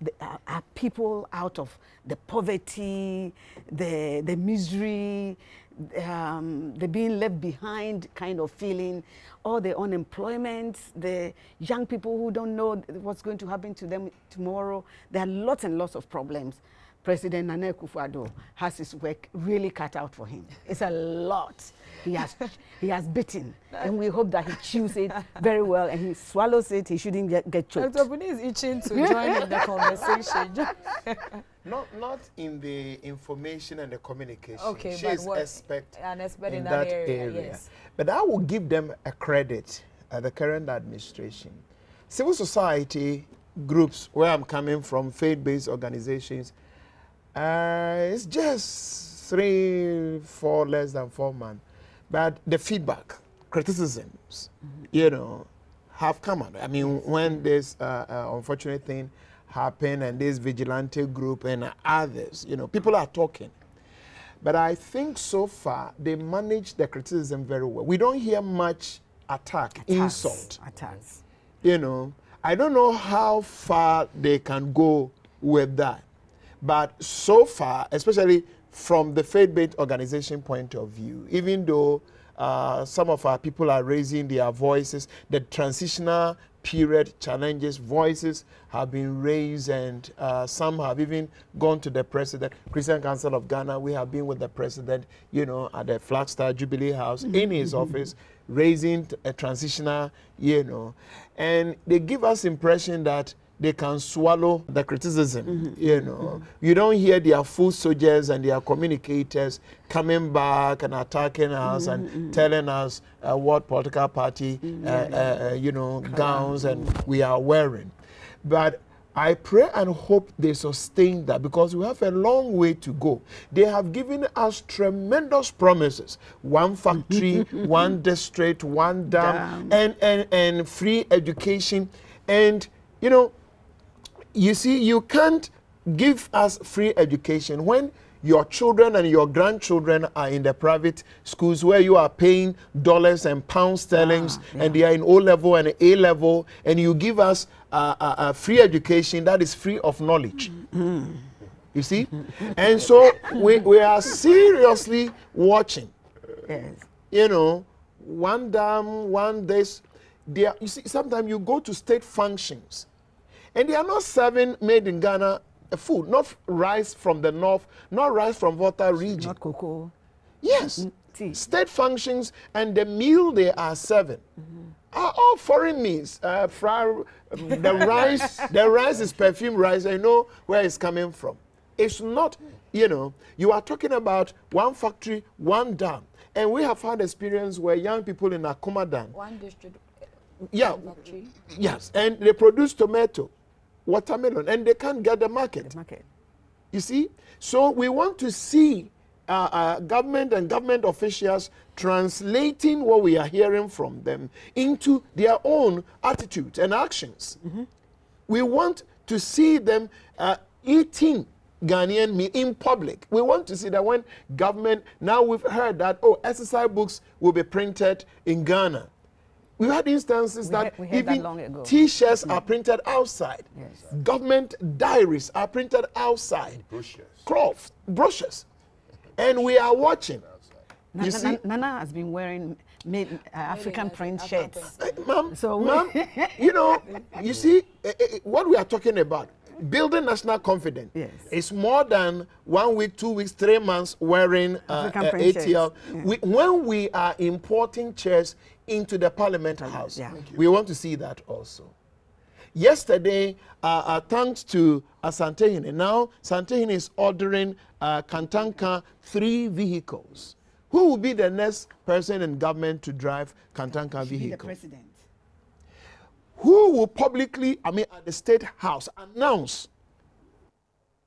our people out of the poverty, the misery, the being left behind kind of feeling, all the unemployment, the young people who don't know what's going to happen to them tomorrow. There are lots and lots of problems. President Akufo Addo has his work really cut out for him. It's a lot. He has bitten, and we hope that he chews it very well and he swallows it. He shouldn't get choked. Dr. Buni is itching to join in the conversation. Not in the information and the communication. Okay, she is an expert in that area. Yes. But I will give them a credit at the current administration. Civil society groups, where I'm coming from, faith-based organizations, it's just 3, 4, less than 4 months. But the feedback, criticisms, have come out. I mean, when this unfortunate thing happened and this vigilante group and others, people are talking. But I think so far they managed the criticism very well. We don't hear much insult. Attacks. I don't know how far they can go with that. But so far, especially from the faith-based organization point of view, even though some of our people are raising their voices, the transitional period challenges, voices have been raised, and some have even gone to the president. Christian Council of Ghana, we have been with the president, at the Flagstaff Jubilee House in his office, raising a transitional, and they give us impression that they can swallow the criticism, You don't hear their foot soldiers and their communicators coming back and attacking us and telling us what political party, gowns and we are wearing. But I pray and hope they sustain that, because we have a long way to go. They have given us tremendous promises. 1 factory, 1 district, 1 dam, and free education. And, you see, you can't give us free education when your children and your grandchildren are in the private schools where you are paying dollars and pounds sterling, and they are in O-level and A-level, and you give us a free education that is free of knowledge. You see? And so we are seriously watching. Yes. 1 dam, 1 this. You see, sometimes you go to state functions, and they are not serving made in Ghana food, not rice from the north, not rice from Volta region. Not cocoa. Yes. Tea. State functions, and the meal they are serving are all foreign meals. The rice is perfumed rice. I know where it's coming from. It's not, you are talking about 1 factory, 1 dam. And we have had experience where young people in Akumadan. 1 district. Factory. Yes, and they produce tomato, watermelon, and they can't get the market. The market. You see? So we want to see government and government officials translating what we are hearing from them into their own attitudes and actions. We want to see them eating Ghanaian meat in public. We want to see that when government, now we've heard that, exercise books will be printed in Ghana. We had instances that even T-shirts are printed outside. Yes. Government diaries are printed outside. Brochures. Brochures. And we are watching. You see, Nana has been wearing African print shirts. Ma'am, you know, you see, what we are talking about, building national confidence, is more than 1 week, 2 weeks, 3 months wearing ATL. When we are importing chairs into the Parliament House, we want to see that also. Yesterday, thanks to Santehene, now Santehene is ordering Kantanka 3 vehicles. Who will be the next person in government to drive Kantanka vehicle? The president. Who will publicly, at the State House, announce,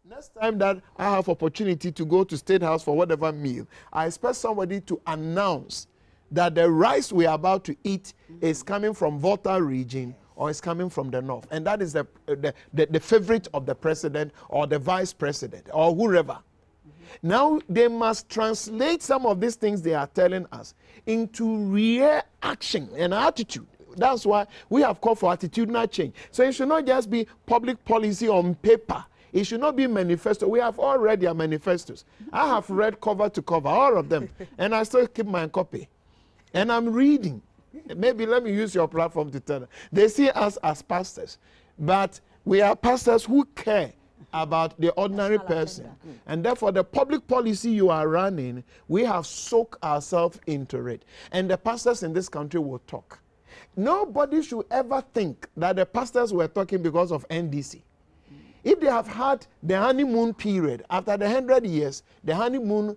next time that I have opportunity to go to State House for whatever meal, I expect somebody to announce that the rice we are about to eat is coming from Volta region or is coming from the north. And that is the favorite of the president or the vice president or whoever. Now they must translate some of these things they are telling us into real action and attitude. That's why we have called for attitudinal change. So it should not just be public policy on paper. It should not be manifesto. We have all read their manifestos. I have read cover to cover, all of them. And I still keep my copy. And I'm reading. Maybe let me use your platform to tell them. They see us as pastors. But we are pastors who care about the ordinary person. And therefore, the public policy you are running, we have soaked ourselves into it. And the pastors in this country will talk. Nobody should ever think that the pastors were talking because of NDC. If they have had the honeymoon period, after the 100 years, the honeymoon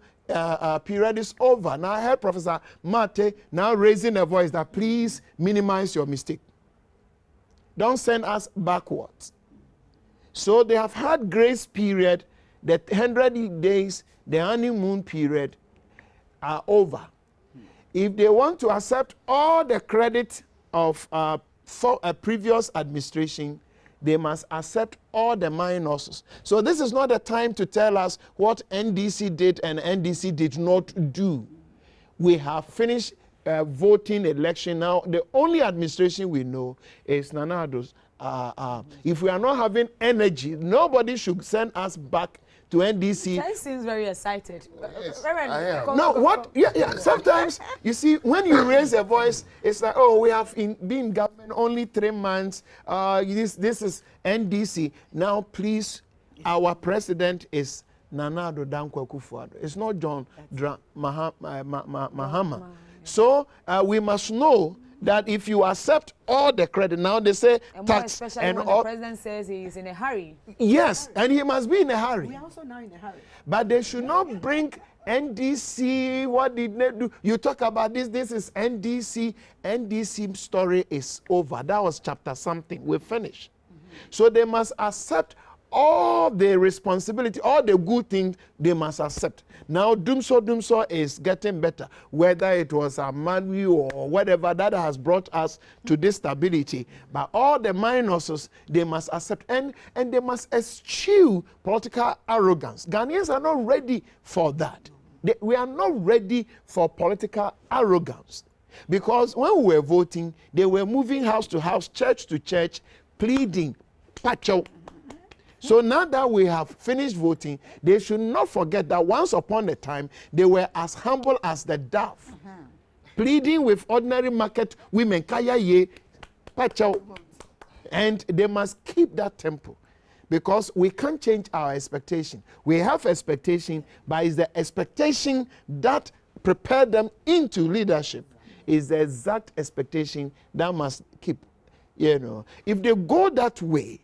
period is over. Now I heard Professor Mate now raising a voice that please minimize your mistake. Don't send us backwards. So they have had grace period, the 100 days, the honeymoon period are over. If they want to accept all the credit of for a previous administration, they must accept all the minuses. So this is not the time to tell us what NDC did and NDC did not do. We have finished voting election now. The only administration we know is Nana Addo's. If we are not having energy, nobody should send us back to NDC. That seems very excited. Yes, I am. No, what? Yeah. Sometimes, you see, when you raise a voice, it's like, oh, we have been in government only 3 months. This is NDC. Now, please, our president is Nana Addo Akufo Addo. It's not John Mahama. So, we must know that if you accept all the credit, now they say and tax, especially and when all, the president says he is in a hurry. Yes, and he must be in a hurry. We are also now in a hurry. But they should not bring NDC. What did they do? You talk about this. This is NDC. NDC story is over. That was chapter something. We finished. So they must accept all the responsibility, all the good things they must accept. Now, Dumso is getting better. Whether it was a manual or whatever that has brought us to this stability. But all the minuses, they must accept. And they must eschew political arrogance. Ghanaians are not ready for that. We are not ready for political arrogance. Because when we were voting, they were moving house to house, church to church, pleading, pacho. So now that we have finished voting, they should not forget that once upon a time, they were as humble as the dove, pleading with ordinary market women, kaya ye, pacho. And they must keep that tempo because we can't change our expectation. We have expectation, but it's the expectation that prepared them into leadership is the exact expectation that must keep, you know. If they go that way,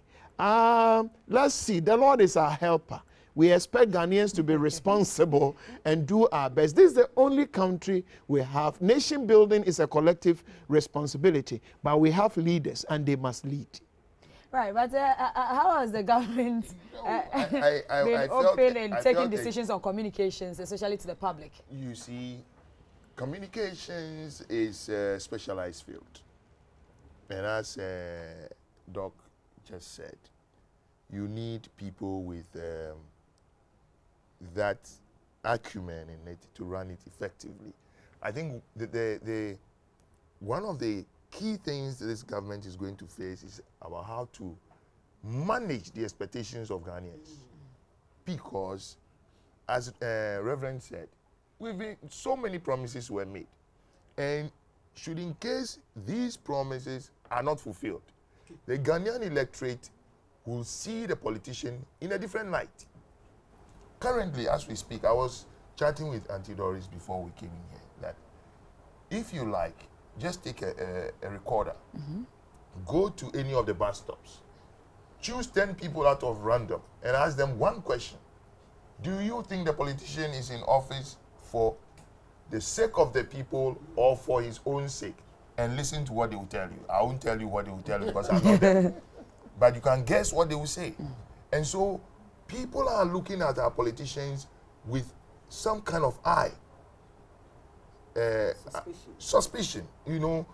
let's see, the Lord is our helper. We expect Ghanaians to be responsible and do our best. This is the only country we have. Nation building is a collective responsibility, but we have leaders and they must lead. Right, but how has the government been open and taking decisions on communications, especially to the public? You see, communications is a specialized field. And as Doc just said, you need people with that acumen in it to run it effectively. I think the one of the key things that this government is going to face is about how to manage the expectations of Ghanaians. Because, as Reverend said, so many promises were made. And should in case these promises are not fulfilled, the Ghanaian electorate will see the politician in a different light. Currently, as we speak, I was chatting with Auntie Doris before we came in here, that if you like, just take a recorder, go to any of the bus stops, choose 10 people out of random, and ask them one question. Do you think the politician is in office for the sake of the people or for his own sake? And listen to what they will tell you. I won't tell you what they will tell you because I'm not there. But you can guess what they will say. And so people are looking at our politicians with some kind of eye. Suspicion. You know,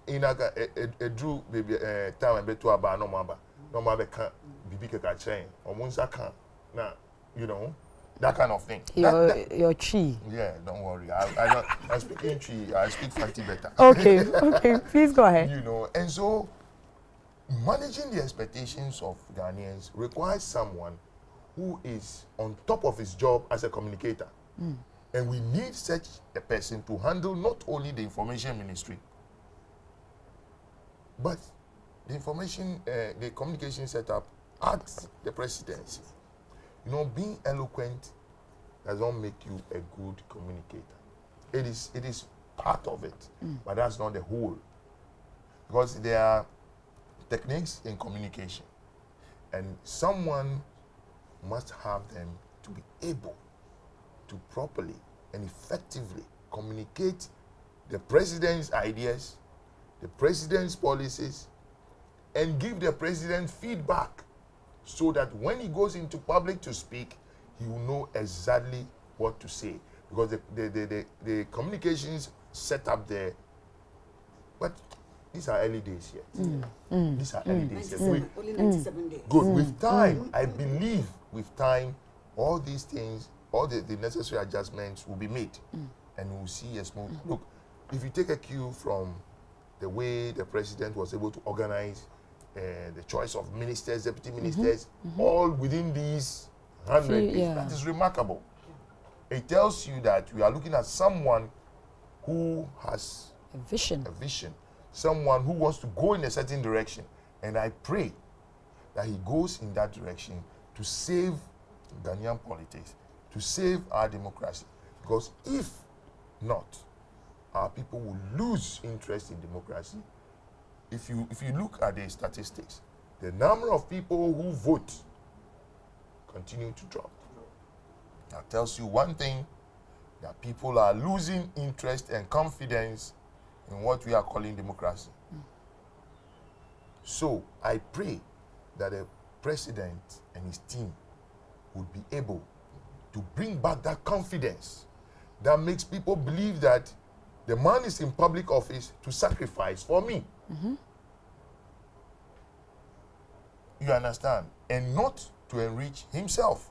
in a drew baby time and to about no maba can't be chain or munsa can't now, you know, that kind of thing. Your chi. Yeah, don't worry. I speak in chi, I speak Fanti better. Okay, okay, please go ahead. You know, and so managing the expectations of Ghanaians requires someone who is on top of his job as a communicator. And we need such a person to handle not only the information ministry, but the information, the communication setup at the presidency. You know, being eloquent does not make you a good communicator. It is part of it, but that's not the whole. Because there are techniques in communication, and someone must have them to be able to properly and effectively communicate the president's ideas, the president's policies, and give the president feedback so that when he goes into public to speak, he will know exactly what to say. Because the communications set up there, but these are early days yet. These are early days yet. Only 97 days. Good. With time, I believe with time, all these things, all the necessary adjustments will be made. And we'll see a smooth. Look, if you take a cue from the way the president was able to organize the choice of ministers, deputy ministers, all within these 100 days, that is remarkable. It tells you that we are looking at someone who has A vision. Someone who wants to go in a certain direction. And I pray that he goes in that direction to save Ghanaian politics, to save our democracy. Because if not, our people will lose interest in democracy. If you look at the statistics, the number of people who vote continue to drop. That tells you one thing, that people are losing interest and confidence in what we are calling democracy. So I pray that the president and his team would be able to bring back that confidence that makes people believe that the man is in public office to sacrifice for me. You understand? And not to enrich himself.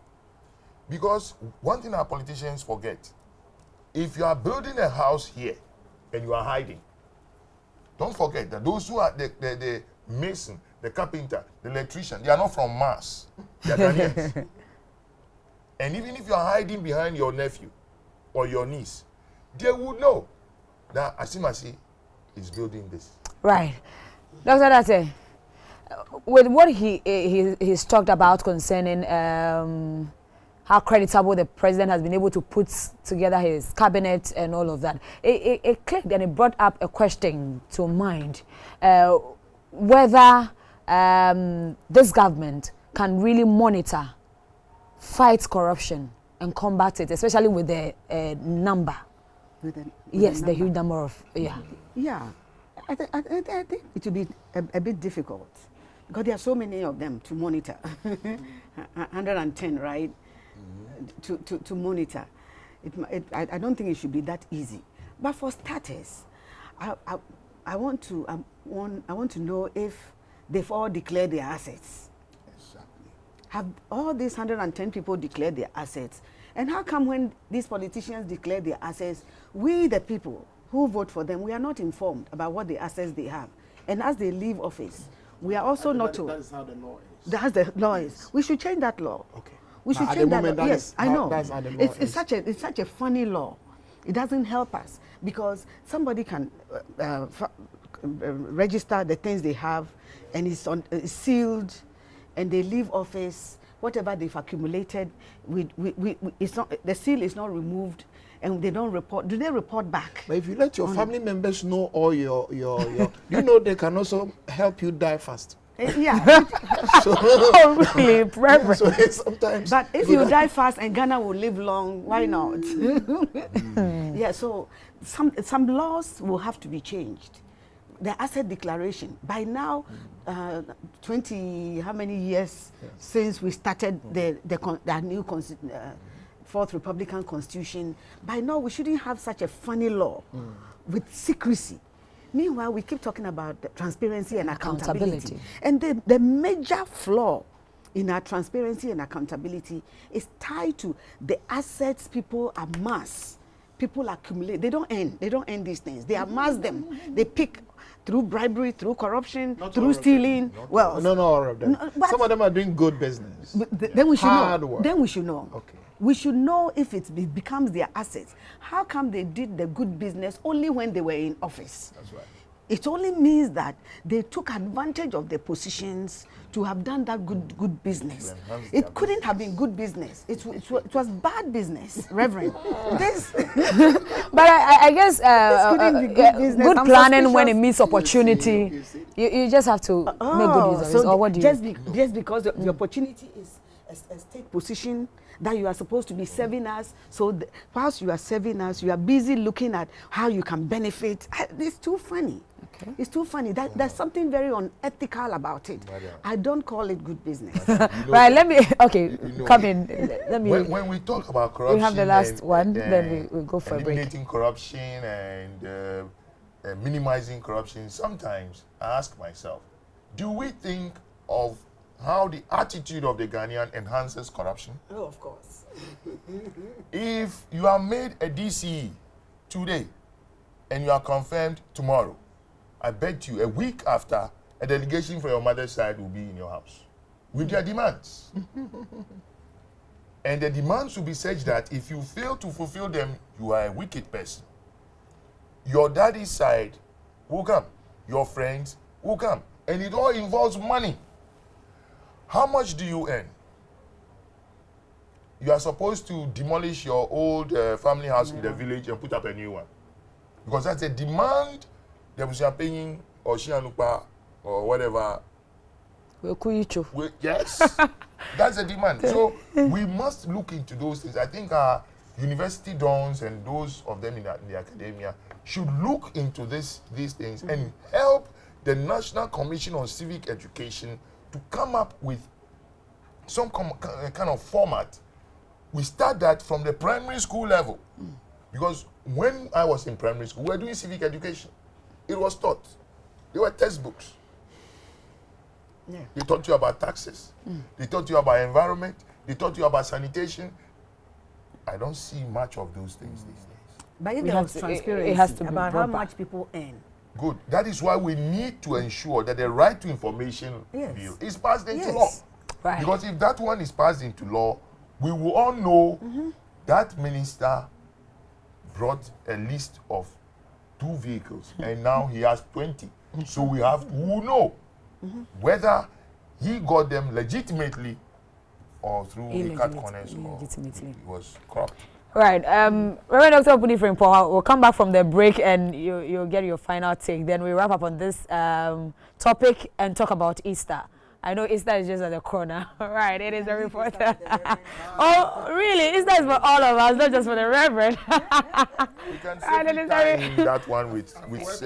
Because one thing our politicians forget, if you are building a house here and you are hiding, don't forget that those who are the mason, the carpenter, the electrician, they are not from Mars. They are Ghanaians. And even if you are hiding behind your nephew or your niece, they would know that Asimasi is building this. Right. Dr. Date, with what he's talked about concerning how creditable the president has been able to put together his cabinet and all of that, it clicked and it brought up a question to mind, whether this government can really monitor, fight corruption and combat it, especially with the number. Yes, the huge number of, Yeah, I think it will be a bit difficult because there are so many of them to monitor. 110, right? To monitor. I don't think it should be that easy. But for starters, I want to know if they've all declared their assets. Exactly. Have all these 110 people declared their assets? And how come when these politicians declare their assets, we the people who vote for them, we are not informed about what the assets they have? And as they leave office, we are also not told. That is how the law is. That's the law is. We should change that law. Okay. We should Now, change that law. that Yes, I know. That's how the law is. It's such a funny law. It doesn't help us because somebody can register the things they have, and it's sealed, and they leave office. Whatever they've accumulated, it's not, the seal is not removed, and they don't report. Do they report back? But if you let your family members know all your you know they can also help you die fast. Yeah. So, Oh, really, Reverend. so it's sometimes. But if you die fast and Ghana will live long, why not? Yeah, so some laws will have to be changed. The asset declaration. By now, 20 how many years since we started the new Fourth Republican Constitution, by now we shouldn't have such a funny law with secrecy. Meanwhile, we keep talking about the transparency and accountability. And the major flaw in our transparency and accountability is tied to the assets people amass. People accumulate. They don't earn these things. They amass them. They pick through bribery, through corruption, through stealing. Well, no, all of them. No, some of them are doing good business. Then we should Hard know. work. Then we should know. Okay. We should know if it becomes their assets. How come they did the good business only when they were in office? That's right. It only means that they took advantage of their positions to have done that good business. It couldn't have been good business. It was bad business, Reverend. This, But I guess couldn't be good business. good I'm planning when it suspicious. meets opportunity, you just have to make good use of it. So Or what do you? just because the opportunity is a state position that you are supposed to be serving us, so whilst you are serving us, you are busy looking at how you can benefit. It's too funny. Okay. It's too funny. There's something very unethical about it. I don't call it good business. Right, let me, okay, You know, come in. Let me, when we talk about corruption, we have the last one, and, then we go for a break. eliminating corruption and minimizing corruption, sometimes I ask myself, do we think of how the attitude of the Ghanaian enhances corruption? Oh, of course. If you are made a DCE today and you are confirmed tomorrow, I bet you a week after, a delegation from your mother's side will be in your house with their demands. And the demands will be such that if you fail to fulfill them, you are a wicked person. Your daddy's side will come, your friends will come, and it all involves money. How much do you earn? You are supposed to demolish your old family house in the village and put up a new one. Because that's a demand that we are paying, or Shianupa, or whatever. Yes, that's a demand. So we must look into those things. I think our university dons and those of them in the academia should look into these things and help the National Commission on Civic Education to come up with some kind of format. We start that from the primary school level. Because when I was in primary school, we were doing civic education. It was taught. There were textbooks. Yeah. They taught you about taxes. They taught you about environment. They taught you about sanitation. I don't see much of those things these days. But if We there have was to- transparency it has to be about how brought back. much people earn. Good. That is why we need to ensure that the right to information Yes. bill is passed into Yes. law. Right. Because if that one is passed into law, we will all know that minister brought a list of 2 vehicles and now he has 20. So we will know whether he got them legitimately or through the cut corners or Illegitimately. it was corrupt. Right. Reverend Dr. Openness, we'll come back from the break and you'll get your final take. Then we wrap up on this topic and talk about Easter. I know Easter is just at the corner. All right, it is a reporter. Oh, really? Easter is for all of us, not just for the Reverend. We can safely tie in that one with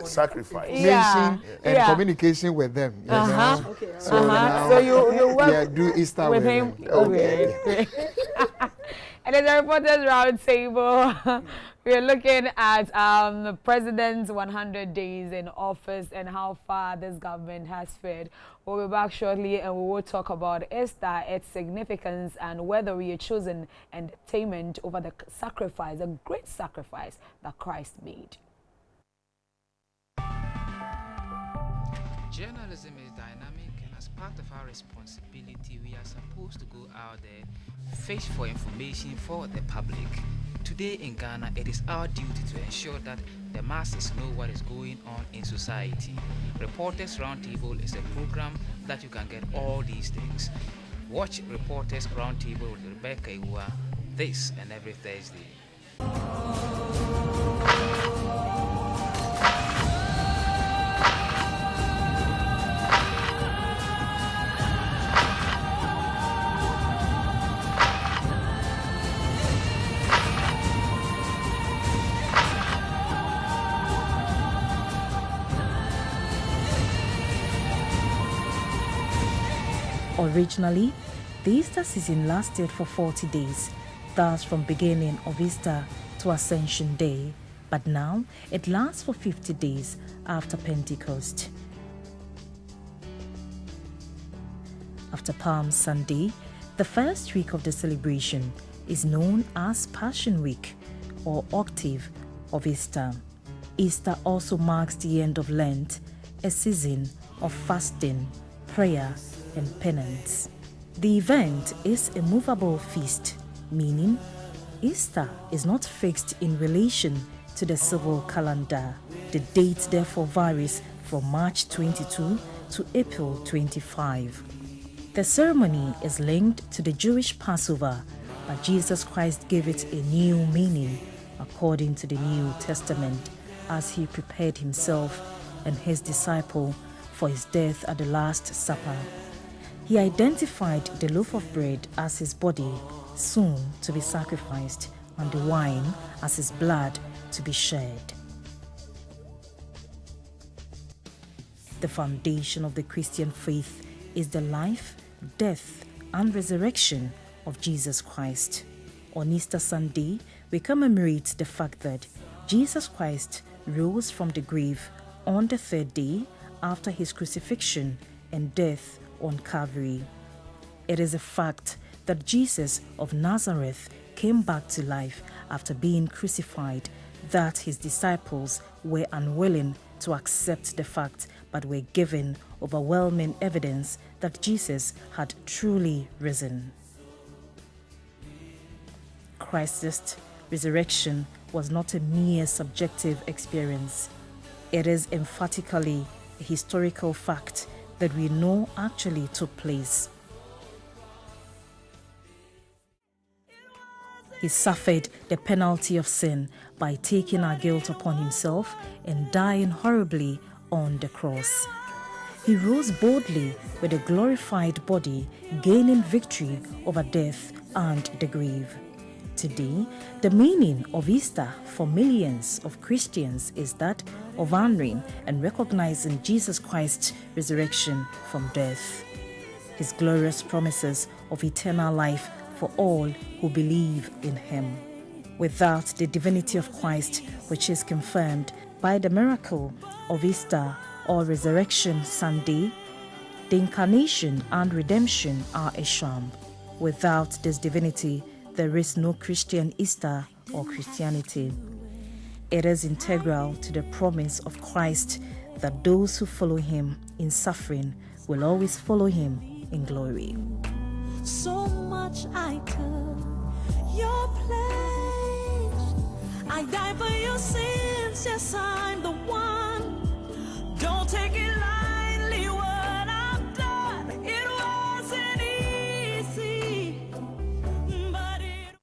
sacrifice. Yeah. Mention and communication with them. You know? Okay. So, now, So you work do Easter with him. them. Okay. And it's a reporters round table. We're looking at the president's 100 days in office and how far this government has fared. We'll be back shortly and we will talk about Easter, its significance, and whether we are choosing entertainment over the sacrifice, a great sacrifice that Christ made. Journalism is dynamic, and as part of our responsibility, we are supposed to go out there, fish for information for the public. Today in Ghana, it is our duty to ensure that the masses know what is going on in society. Reporters Roundtable is a program that you can get all these things. Watch Reporters Roundtable with Rebecca Iwa this and every Thursday. Originally, the Easter season lasted for 40 days, thus from beginning of Easter to Ascension Day, but now it lasts for 50 days after Pentecost. After Palm Sunday, the first week of the celebration is known as Passion Week or octave of Easter. Easter also marks the end of Lent, a season of fasting, prayer, and penance. The event is a movable feast, meaning Easter is not fixed in relation to the civil calendar. The date therefore varies from March 22 to April 25. The ceremony is linked to the Jewish Passover, but Jesus Christ gave it a new meaning according to the New Testament as he prepared himself and his disciple for his death at the Last Supper. He identified the loaf of bread as his body, soon to be sacrificed, and the wine as his blood to be shed. The foundation of the Christian faith is the life, death, and resurrection of Jesus Christ. On Easter Sunday, we commemorate the fact that Jesus Christ rose from the grave on the third day after his crucifixion and death on Calvary. It is a fact that Jesus of Nazareth came back to life after being crucified that his disciples were unwilling to accept the fact but were given overwhelming evidence that Jesus had truly risen. Christ's resurrection was not a mere subjective experience. It is emphatically a historical fact that we know actually took place. He suffered the penalty of sin by taking our guilt upon himself and dying horribly on the cross. He rose boldly with a glorified body, gaining victory over death and the grave. Today, the meaning of Easter for millions of Christians is that of honoring and recognizing Jesus Christ's resurrection from death. His glorious promises of eternal life for all who believe in him. Without the divinity of Christ, which is confirmed by the miracle of Easter or Resurrection Sunday, the incarnation and redemption are a sham. Without this divinity, there is no Christian Easter or Christianity. It is integral to the promise of Christ that those who follow him in suffering will always follow him in glory. So much I took your place. I died for your sins, yes, I'm the one. Don't take it lightly what I've done. It wasn't easy, but it...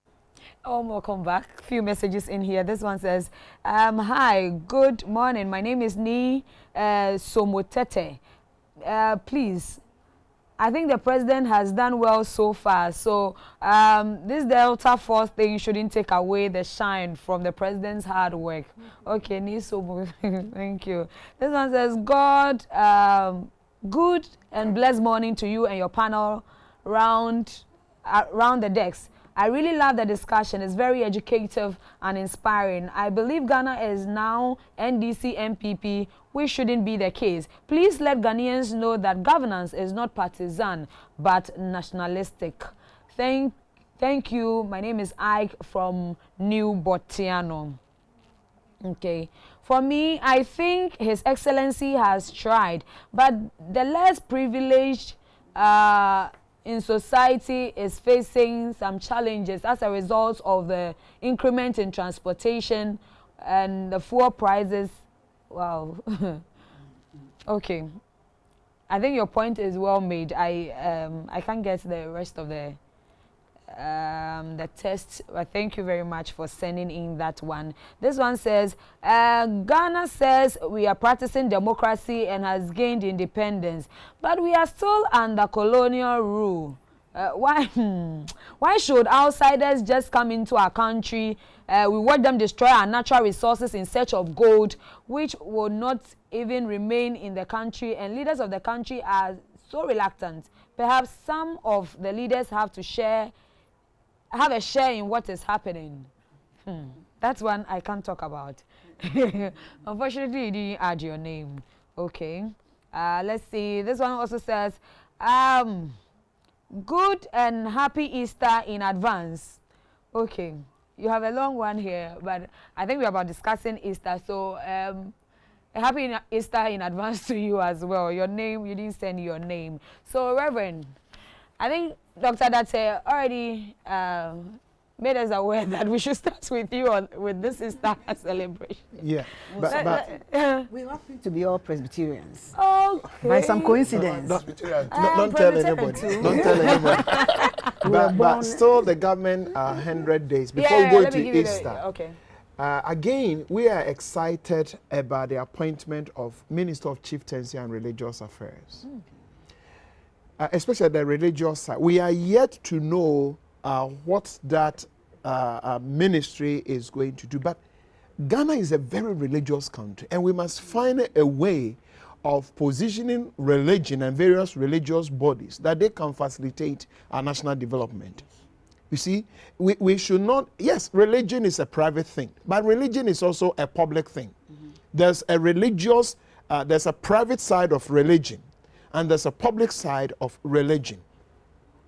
Welcome back. Few messages in here. This one says, hi, good morning. My name is Ni Somotete. Please, I think the president has done well so far. So this Delta Force thing shouldn't take away the shine from the president's hard work. Okay, Niso, thank you. This one says, God, good and blessed morning to you and your panel round the decks. I really love the discussion. It's very educative and inspiring. I believe Ghana is now NDC MPP, which shouldn't be the case. Please let Ghanaians know that governance is not partisan, but nationalistic. Thank you. My name is Ike from New Botiano. Okay. For me, I think His Excellency has tried, but the less privileged in society is facing some challenges as a result of the increment in transportation and the fuel prices. Wow. Okay. I think your point is well made. I can't get the rest of the text, but thank you very much for sending in that one. This one says, Ghana says we are practicing democracy and has gained independence, but we are still under colonial rule. Why should outsiders just come into our country? We watch them destroy our natural resources in search of gold, which will not even remain in the country, and leaders of the country are so reluctant. Perhaps some of the leaders have a share in what is happening. That's one I can't talk about. Unfortunately, you didn't add your name. Okay. Let's see. This one also says, good and happy Easter in advance. Okay. You have a long one here, but I think we're about discussing Easter. So, a happy Easter in advance to you as well. Your name, you didn't send your name. So, Reverend, I think Dr. Date already made us aware that we should start with you with this Easter celebration. Yeah, but we happen to be all Presbyterians. Okay. By some coincidence. Don't tell anybody. Don't tell anybody. but still, the government are 100 days before we go to Easter. Okay. Again, we are excited about the appointment of Minister of Chieftaincy and Religious Affairs. Especially the religious side. We are yet to know what that ministry is going to do. But Ghana is a very religious country, and we must find a way of positioning religion and various religious bodies that they can facilitate our national development. You see, we should not, yes, religion is a private thing, but religion is also a public thing. There's a religious, there's a private side of religion, and there's a public side of religion.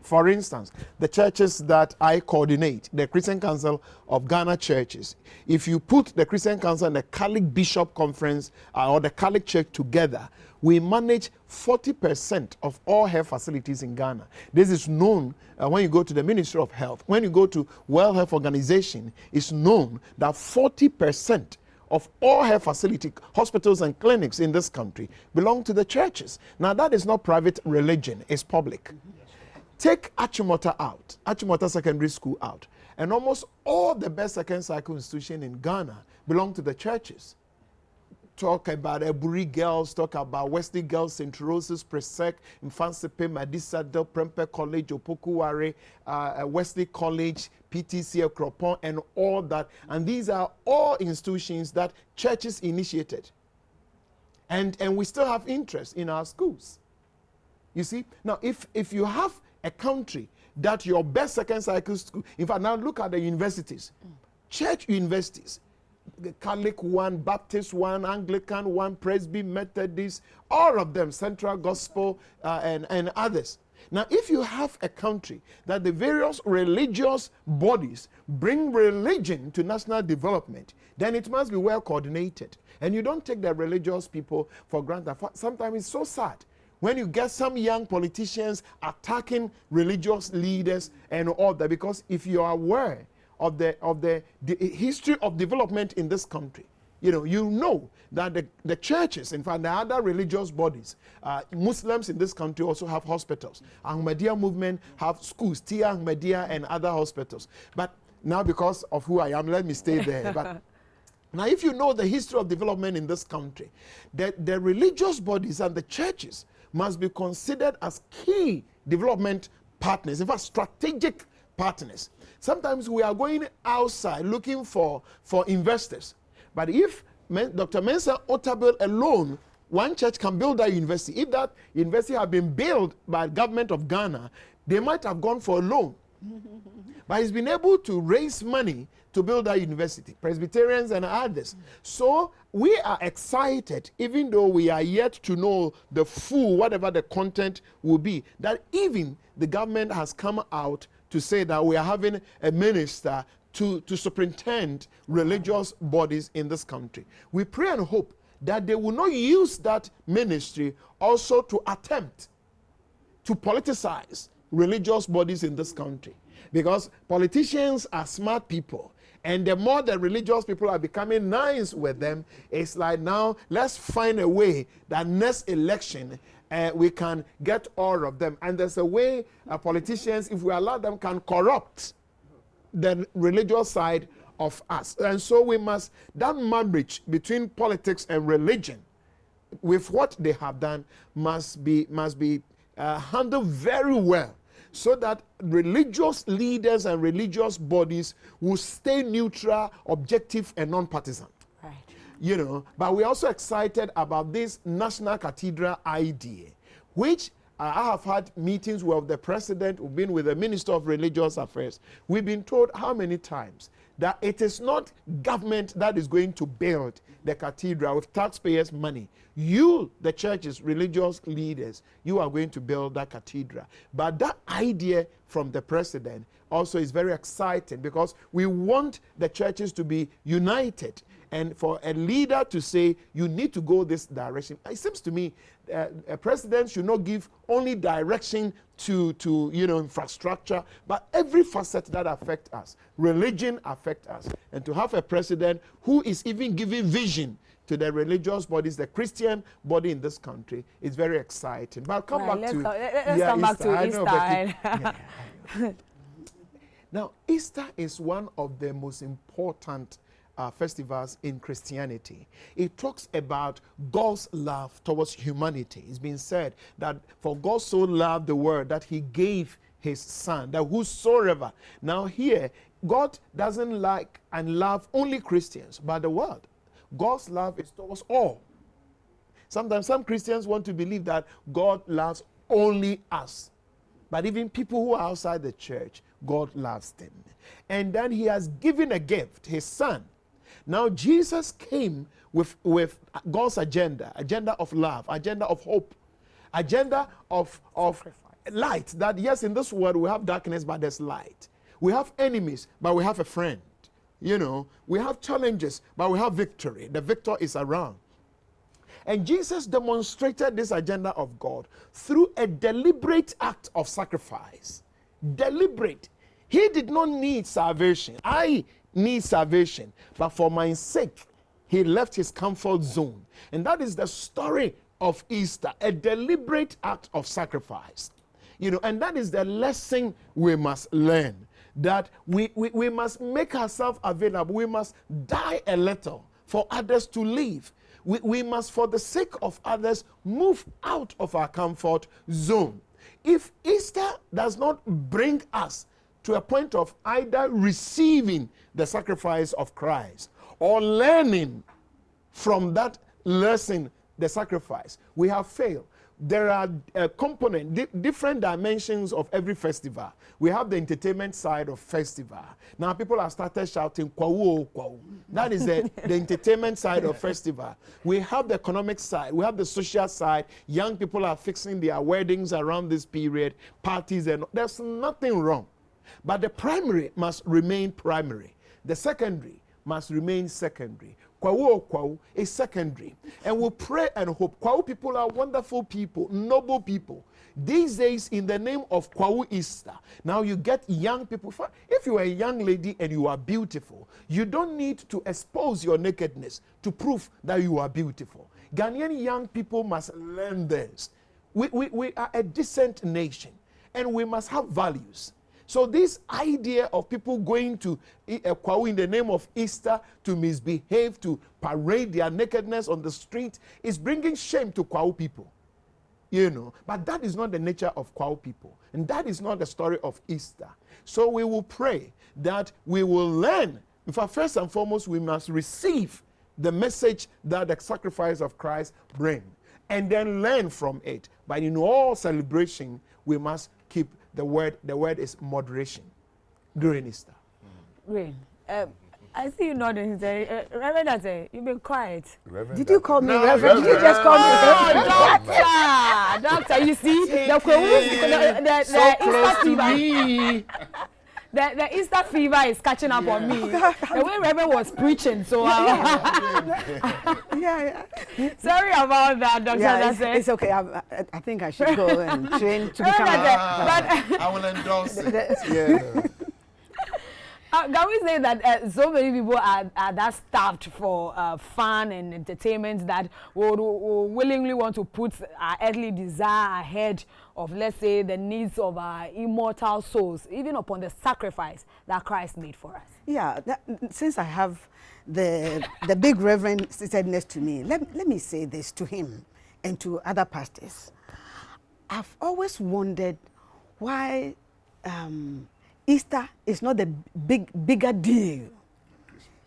For instance, the churches that I coordinate, the Christian Council of Ghana Churches, if you put the Christian Council and the Catholic Bishop Conference or the Catholic Church together, we manage 40% of all health facilities in Ghana. This is known when you go to the Ministry of Health. When you go to World Health Organization, it's known that 40% of all health facilities, hospitals and clinics in this country belong to the churches. Now that is not private religion, it's public. Take Achimota out, Achimota Secondary School out, and almost all the best second cycle institutions in Ghana belong to the churches. Talk about Eburi Girls, talk about Wesley Girls, St. Rose's, Presec, Infansipe, Madisa Del Prempe College, Opokuware, Wesley College, PTC, Ekropon, and all that. And these are all institutions that churches initiated. And we still have interest in our schools. You see? Now, if you have a country that your best second cycle school, in fact, now look at the universities, church universities, Catholic one, Baptist one, Anglican one, Presby, Methodist, all of them, Central Gospel and others. Now, if you have a country that the various religious bodies bring religion to national development, then it must be well coordinated. And you don't take the religious people for granted. Sometimes it's so sad when you get some young politicians attacking religious leaders and all that, because if you are aware of the history of development in this country, you know that the churches, in fact, the other religious bodies, Muslims in this country also have hospitals. Ahmadiyya movement have schools, Tia Ahmadiyya and other hospitals. But now, because of who I am, let me stay there. But now, if you know the history of development in this country, the religious bodies and the churches must be considered as key development partners, in fact, strategic partners. Sometimes we are going outside looking for investors. But if Dr. Mensah Otabil alone, one church can build that university. If that university had been built by the government of Ghana, they might have gone for a loan. But he's been able to raise money to build that university, Presbyterians and others. So we are excited, even though we are yet to know the full, whatever the content will be, that even the government has come out to say that we are having a minister to superintend religious bodies in this country. We pray and hope that they will not use that ministry also to attempt to politicize religious bodies in this country. Because politicians are smart people, and the more the religious people are becoming nice with them, it's like, now let's find a way that next election we can get all of them. And there's a way politicians, if we allow them, can corrupt the religious side of us. And so we must, that marriage between politics and religion, with what they have done, must be handled very well, so that religious leaders and religious bodies will stay neutral, objective, and non-partisan. Right. You know, but we're also excited about this national cathedral idea, which I have had meetings with the president, we've been with the Minister of Religious Affairs. We've been told how many times that it is not government that is going to build the cathedral with taxpayers' money. You, the churches, religious leaders, you are going to build that cathedral. But that idea from the president also is very exciting, because we want the churches to be united. And for a leader to say, you need to go this direction, it seems to me a president should not give only direction to infrastructure, but every facet that affects us. Religion affects us. And to have a president who is even giving vision to the religious bodies, the Christian body in this country, is very exciting. But I'll come back to let's come back to Easter. Now, Easter is one of the most important festivals in Christianity. It talks about God's love towards humanity. It's been said that for God so loved the world that he gave his son, that whosoever. Now here, God doesn't like and love only Christians, but the world. God's love is towards all. Sometimes some Christians want to believe that God loves only us. But even people who are outside the church, God loves them. And then he has given a gift, his son. Now Jesus came with God's agenda of love, agenda of hope, agenda of light. That yes, in this world we have darkness, but there's light. We have enemies, but we have a friend. You know, we have challenges, but we have victory. The victor is around. And Jesus demonstrated this agenda of God through a deliberate act of sacrifice. Deliberate. He did not need salvation. I need salvation. But for my sake, he left his comfort zone. And that is the story of Easter, a deliberate act of sacrifice. You know, and that is the lesson we must learn. That we must make ourselves available. We must die a little for others to live. We must, for the sake of others, move out of our comfort zone. If Easter does not bring us to a point of either receiving the sacrifice of Christ or learning from that lesson, the sacrifice, we have failed. There are different dimensions of every festival. We have the entertainment side of festival. Now people have started shouting, "Kwawu, kwawu." That is the entertainment side of festival. We have the economic side. We have the social side. Young people are fixing their weddings around this period, parties, and there's nothing wrong. But the primary must remain primary. The secondary must remain secondary. Kwawu is secondary. And we pray and hope. Kwawu people are wonderful people, noble people. These days, in the name of Kwawu Easter, now you get young people. If you are a young lady and you are beautiful, you don't need to expose your nakedness to prove that you are beautiful. Ghanaian young people must learn this. We are a decent nation, and we must have values. So this idea of people going to Kwawu in the name of Easter to misbehave, to parade their nakedness on the street, is bringing shame to Kwawu people. you know. But that is not the nature of Kwao people. And that is not the story of Easter. So we will pray that we will learn. In fact, first and foremost, we must receive the message that the sacrifice of Christ brings, and then learn from it. But in all celebration, we must keep the word. The word is moderation during Easter. Great. I see you nodding. Reverend Ate, you've been quiet. Reverend Did you call me No, Reverend? Did you just call me Oh, doctor, you see, the Easter fever. The Easter fever is catching up on me. The way Reverend was preaching, so Yeah. sorry about that, Dr. Yeah, Dase. it's okay. I think I should go and train to become I will endorse it. Yeah. Can we say that so many people are that starved for fun and entertainment that will willingly want to put our earthly desire ahead of, let's say, the needs of our immortal souls, even upon the sacrifice that Christ made for us? Yeah, since I have the big reverend seated next to me, let me say this to him and to other pastors. I've always wondered why Easter is not the bigger deal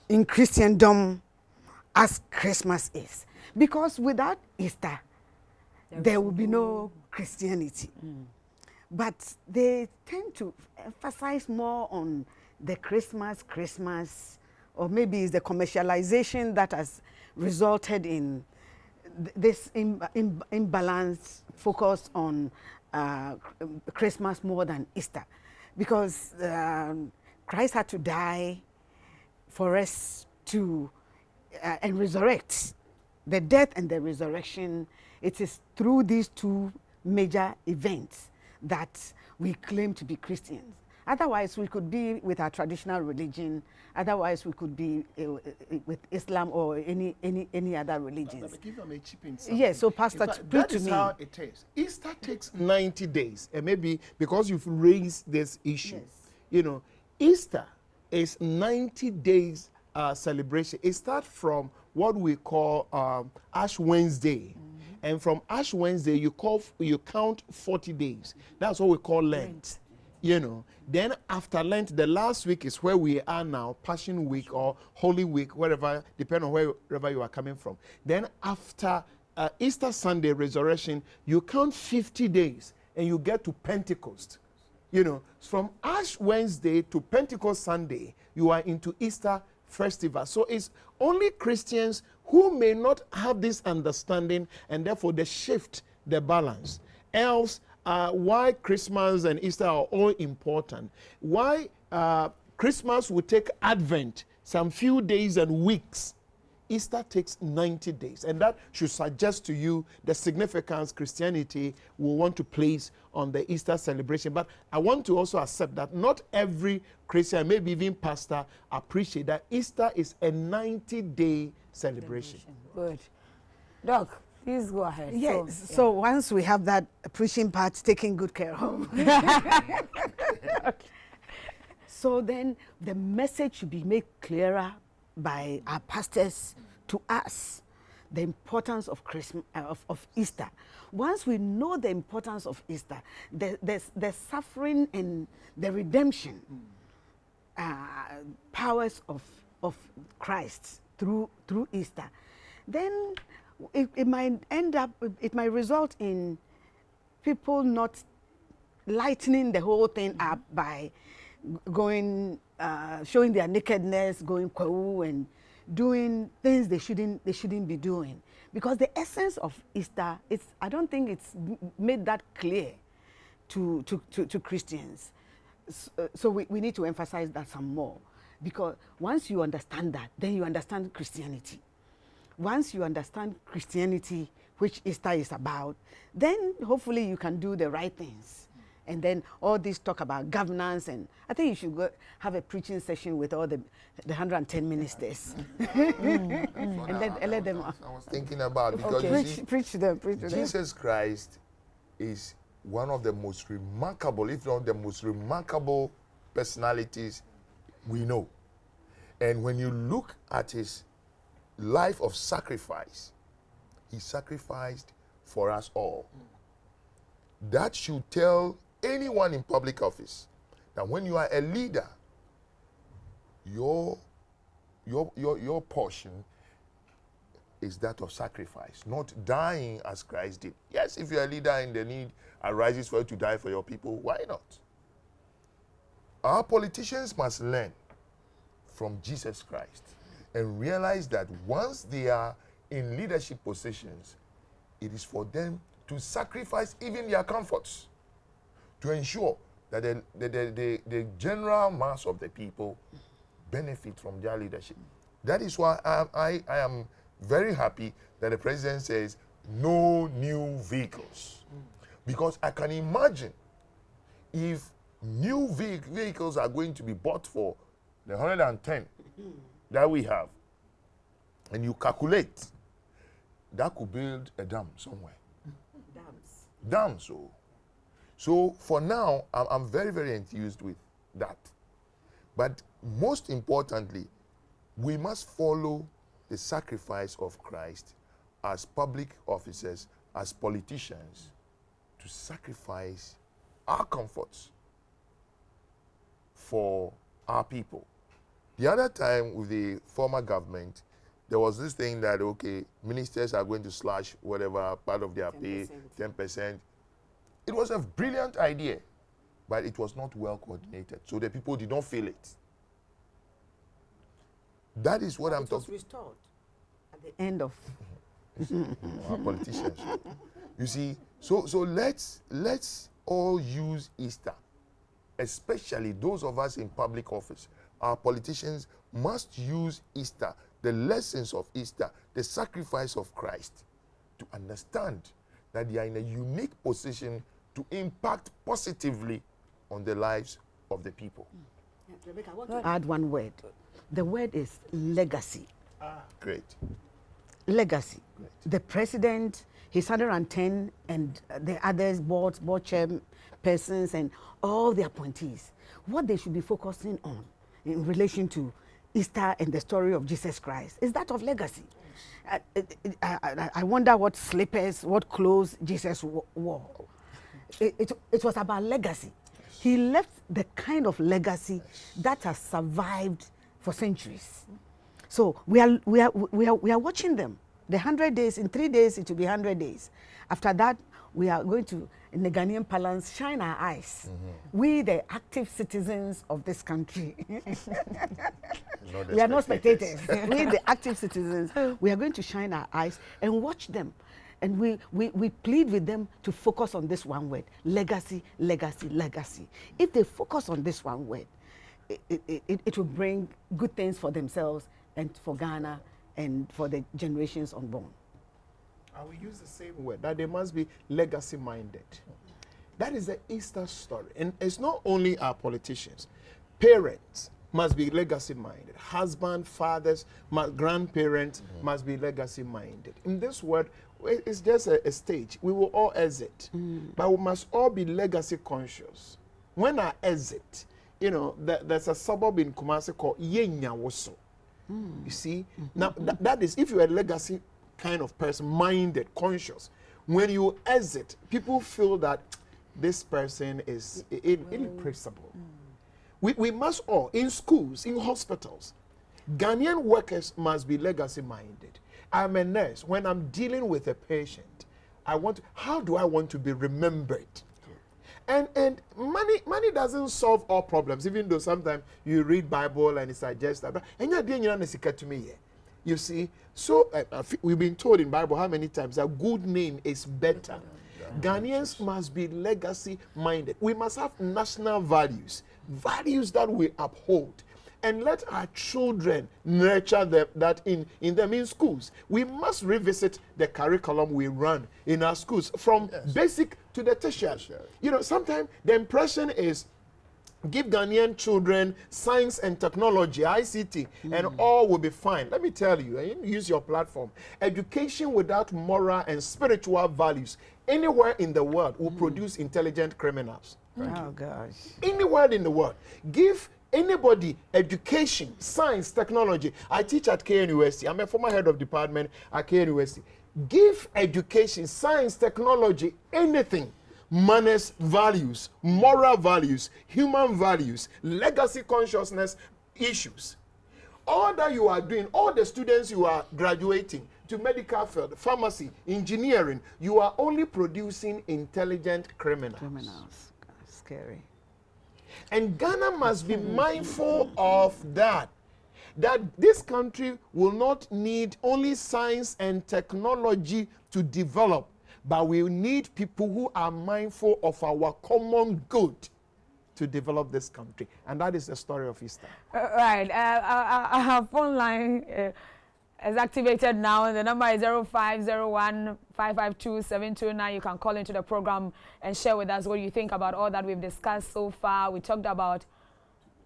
in Christendom as Christmas is. Because without Easter, there will be no Christianity. But they tend to emphasize more on the Christmas, or maybe it's the commercialization that has resulted in this imbalance focus on Christmas more than Easter. Because Christ had to die for us to and resurrect. The death and the resurrection, it is through these two major events that we claim to be Christians. Otherwise, we could be with our traditional religion. Otherwise, we could be with Islam or any other religions. Yes, so Pastor, preach to me. That is how it is. Easter takes 90 days, and maybe because you've raised this issue, you know, Easter is 90 days celebration. It starts from what we call Ash Wednesday. And from Ash Wednesday, you count 40 days. That's what we call Lent. You know, then after Lent, the last week is where we are now, Passion Week or Holy Week, wherever, depending on wherever you are coming from. Then after Easter Sunday, Resurrection, you count 50 days and you get to Pentecost. You know, from Ash Wednesday to Pentecost Sunday, you are into Easter Festival. So it's only Christians who may not have this understanding, and therefore they shift the balance. Else, why Christmas and Easter are all important, why Christmas will take Advent some few days and weeks, Easter takes 90 days. And that should suggest to you the significance Christianity will want to place on the Easter celebration. But I want to also accept that not every Christian, maybe even pastor, appreciate that Easter is a 90-day celebration. Good. Doc, please go ahead. Yes, so once we have that preaching part taken good care of, so then the message should be made clearer by our pastors to us, the importance of Christmas, of Easter. Once we know the importance of Easter, the suffering and the redemption powers of Christ through Easter, then it might result in people not lightening the whole thing up by going, showing their nakedness, going kwau and doing things they shouldn't be doing. Because the essence of Easter, I don't think it's made that clear to Christians. So we need to emphasize that some more. Because once you understand that, then you understand Christianity. Once you understand Christianity, which Easter is about, then hopefully you can do the right things. And then all this talk about governance, and I think you should go have a preaching session with all the 110 ministers. And let them. I was thinking about, because Okay. you see, Preach to them. Jesus Christ is one of the most remarkable, if not the most remarkable personalities we know. And when you look at his life of sacrifice, he sacrificed for us all. That should tell anyone in public office that when you are a leader, your portion is that of sacrifice, not dying as Christ did. Yes, if you're a leader and the need arises for you to die for your people, why not? Our politicians must learn from Jesus Christ and realize that once they are in leadership positions, it is for them to sacrifice even their comforts to ensure that the general mass of the people benefit from their leadership. That is why I am very happy that the president says no new vehicles. Because I can imagine if new vehicles are going to be bought for the 110 that we have, and you calculate, that could build a dam somewhere. Dams. So for now, I'm very, very enthused with that. But most importantly, we must follow the sacrifice of Christ as public officers, as politicians, to sacrifice our comforts for our people. The other time with the former government, there was this thing that, okay, ministers are going to slash whatever part of their pay, 10%. It was a brilliant idea, but it was not well coordinated, so the people did not feel it. That is what I'm talking about. It was restored at the end of our politicians. You see, so let's all use Easter, especially those of us in public office. Our politicians must use Easter, the lessons of Easter, the sacrifice of Christ, to understand that they are in a unique position to impact positively on the lives of the people. Rebecca, I want to add one word. The word is legacy. Great. Legacy. Great. The president, his 110, and the others, board chairpersons, and all the appointees, what they should be focusing on in relation to Easter and the story of Jesus Christ is that of legacy. I wonder what slippers, what clothes Jesus wore. It was about legacy. Yes. He left the kind of legacy that has survived for centuries. So we are watching them. The 100 days, in 3 days it will be 100 days. After that, we are going to, in the Ghanaian parlance, shine our eyes. We, the active citizens of this country. We are not spectators. We, the active citizens, we are going to shine our eyes and watch them. And we plead with them to focus on this one word: legacy, legacy, legacy. If they focus on this one word, it will bring good things for themselves and for Ghana and for the generations unborn. I will use the same word, that they must be legacy minded. That is the Easter story. And it's not only our politicians. Parents must be legacy minded. Husband, fathers, grandparents must be legacy minded. In this word, it's just a stage. We will all exit. But we must all be legacy conscious. When I exit, you know, there's a suburb in Kumasi called Yenyawoso. You see? Now, that is, if you're a legacy kind of person, minded, conscious, when you exit, people feel that this person is irreplaceable. We must all, in schools, in hospitals, Ghanaian workers must be legacy minded. I'm a nurse. When I'm dealing with a patient, how do I want to be remembered? And money doesn't solve all problems, even though sometimes you read Bible and it suggests that. You see, so we've been told in Bible how many times a good name is better. Ghanaians must be legacy minded. We must have national values that we uphold, and let our children nurture that in them in schools. We must revisit the curriculum we run in our schools from basic to the tertiary. You know, sometimes the impression is give Ghanaian children science and technology, ICT, and all will be fine. Let me tell you, and use your platform. Education without moral and spiritual values anywhere in the world will produce intelligent criminals. Oh, gosh. Anywhere in the world. Give anybody education, science, technology. I teach at KNUST. I'm a former head of department at KNUST. Give education, science, technology, anything. manners, values, moral values, human values, legacy consciousness issues. All that you are doing, all the students you are graduating to medical field, pharmacy, engineering, you are only producing intelligent criminals. Criminals. Scary. And Ghana must be mindful of that. That this country will not need only science and technology to develop, but we need people who are mindful of our common good to develop this country. And that is the story of Easter. Right. Our phone line is activated now. The number is 0501-552-729. You can call into the program and share with us what you think about all that we've discussed so far. We talked about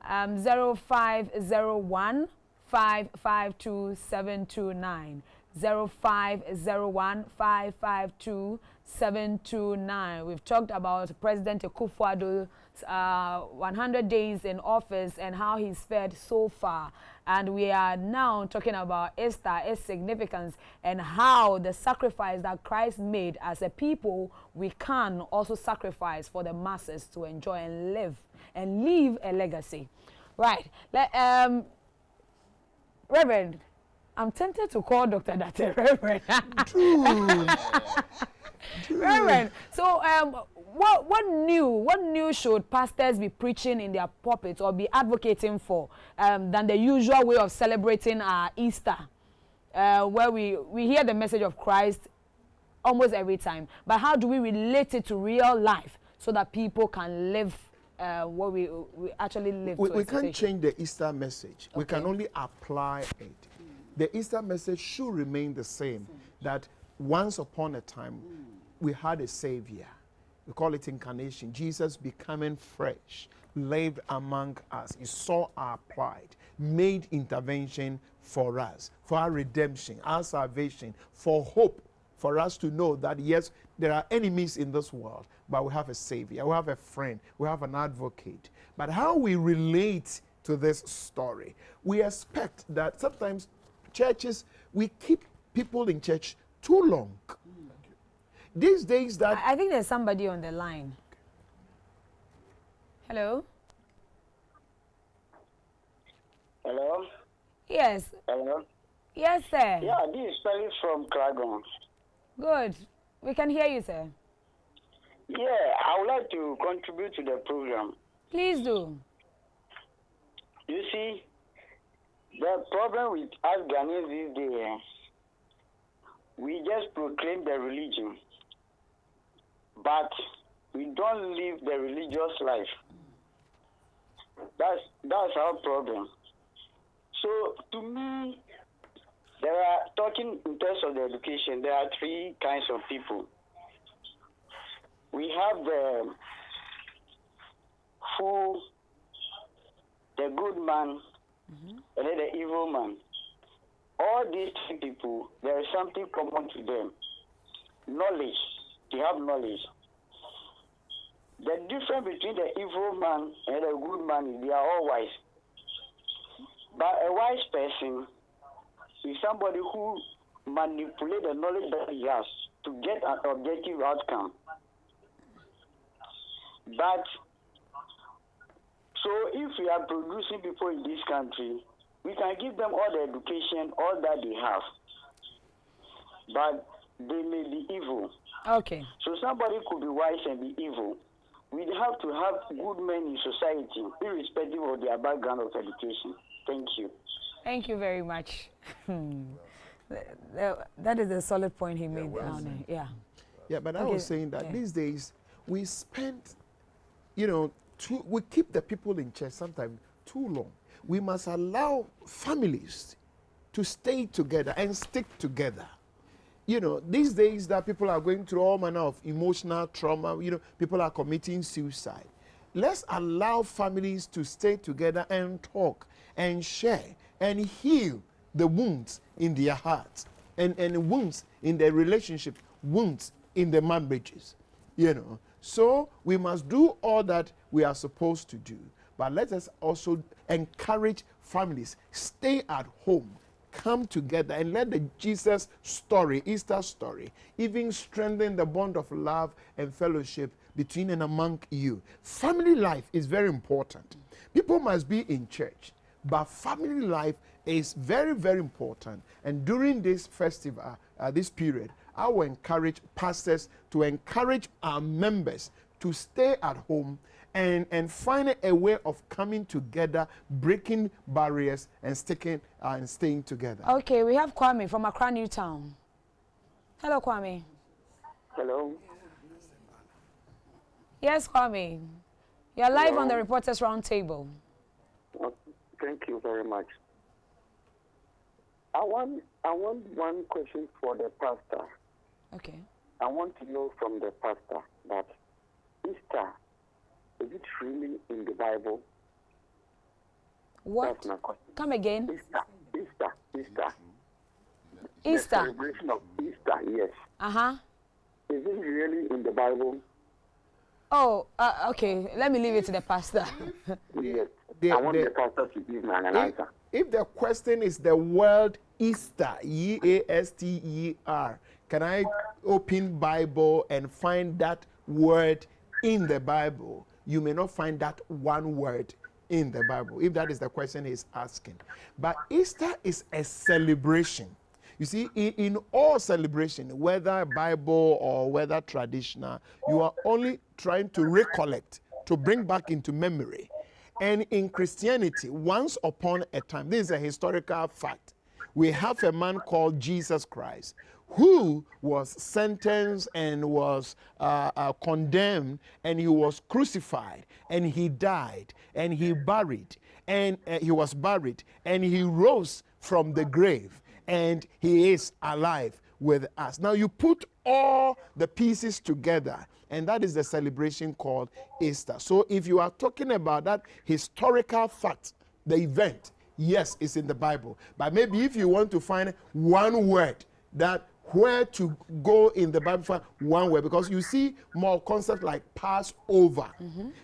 0501-552-729. 0501-552-729. We've talked about President Akufo Addo's 100 days in office and how he's fared so far. And we are now talking about Easter, its significance, and how the sacrifice that Christ made as a people, we can also sacrifice for the masses to enjoy and live and leave a legacy. Right. Reverend, I'm tempted to call Dr. Date Reverend. Reverend, so what new should pastors be preaching in their pulpits or be advocating for than the usual way of celebrating our Easter, where we hear the message of Christ almost every time, but how do we relate it to real life so that people can live what we actually live? We can't change the Easter message. Okay. We can only apply it. The Easter message should remain the same, that once upon a time we had a Savior. We call it incarnation. Jesus becoming flesh, lived among us. He saw our plight, made intervention for us, for our redemption, our salvation, for hope, for us to know that yes, there are enemies in this world, but we have a Savior, we have a friend, we have an advocate. But how we relate to this story, we expect that sometimes churches, we keep people in church too long. These days that... I think there's somebody on the line. Hello? Hello? Yes. Hello? Yes, sir. Yeah, this is Felix from Kragon. Good. We can hear you, sir. Yeah, I would like to contribute to the program. Please do. You see, the problem with us Ghanaians these days, we just proclaim the religion, but we don't live the religious life. That's our problem. So to me, talking in terms of the education, there are three kinds of people. We have the good man, and then the evil man. All these three people, there is something common to them. Knowledge. They have knowledge. The difference between the evil man and the good man is they are all wise. But a wise person is somebody who manipulates the knowledge that he has to get an objective outcome. But, so if we are producing people in this country, we can give them all the education, all that they have. But they may be evil. Okay. So somebody could be wise and be evil. We have to have good men in society, irrespective of their background of education. Thank you. Thank you very much. That is a solid point he made. Yeah. Yeah, but Okay, I was saying that yeah. these days we spend, we keep the people in church sometimes too long. We must allow families to stay together and stick together. These days that people are going through all manner of emotional trauma, people are committing suicide. Let's allow families to stay together and talk and share and heal the wounds in their hearts and wounds in their relationship, wounds in their marriages, So we must do all that we are supposed to do. But let us also encourage families, stay at home, come together, and let the Jesus story, Easter story, even strengthen the bond of love and fellowship between and among you. Family life is very important. People must be in church, but family life is very, very important. And during this festival, this period, I will encourage pastors to encourage our members to stay at home and find a way of coming together, breaking barriers, and sticking and staying together. Okay, we have Kwame from Accra, Newtown. Hello, Kwame. Hello. Yes, Kwame. You're live on the Reporters Roundtable. Thank you very much. I want one question for the pastor. Okay. I want to know from the pastor that Easter, is it really in the Bible? What? That's my question. Come again. Easter. Easter. The celebration of Easter, yes. Uh-huh. Is it really in the Bible? Oh, okay. Let me leave it to the pastor. Yes. I want the pastor to give me an answer. If the question is the word Easter, E-A-S-T-E-R, can I open Bible and find that word in the Bible? You may not find that one word in the Bible, if that is the question he's asking. But Easter is a celebration. You see, in all celebration, whether Bible or whether traditional, you are only trying to recollect, to bring back into memory. And in Christianity, once upon a time, this is a historical fact, we have a man called Jesus Christ, who was sentenced and was condemned, and he was crucified, and he died, and he buried, and he was buried, and he rose from the grave, and he is alive with us. Now you put all the pieces together, and that is the celebration called Easter. So if you are talking about that historical fact, the event, yes, it's in the Bible. But maybe if you want to find one word, that where to go in the Bible for one word, because you see more concepts like Passover.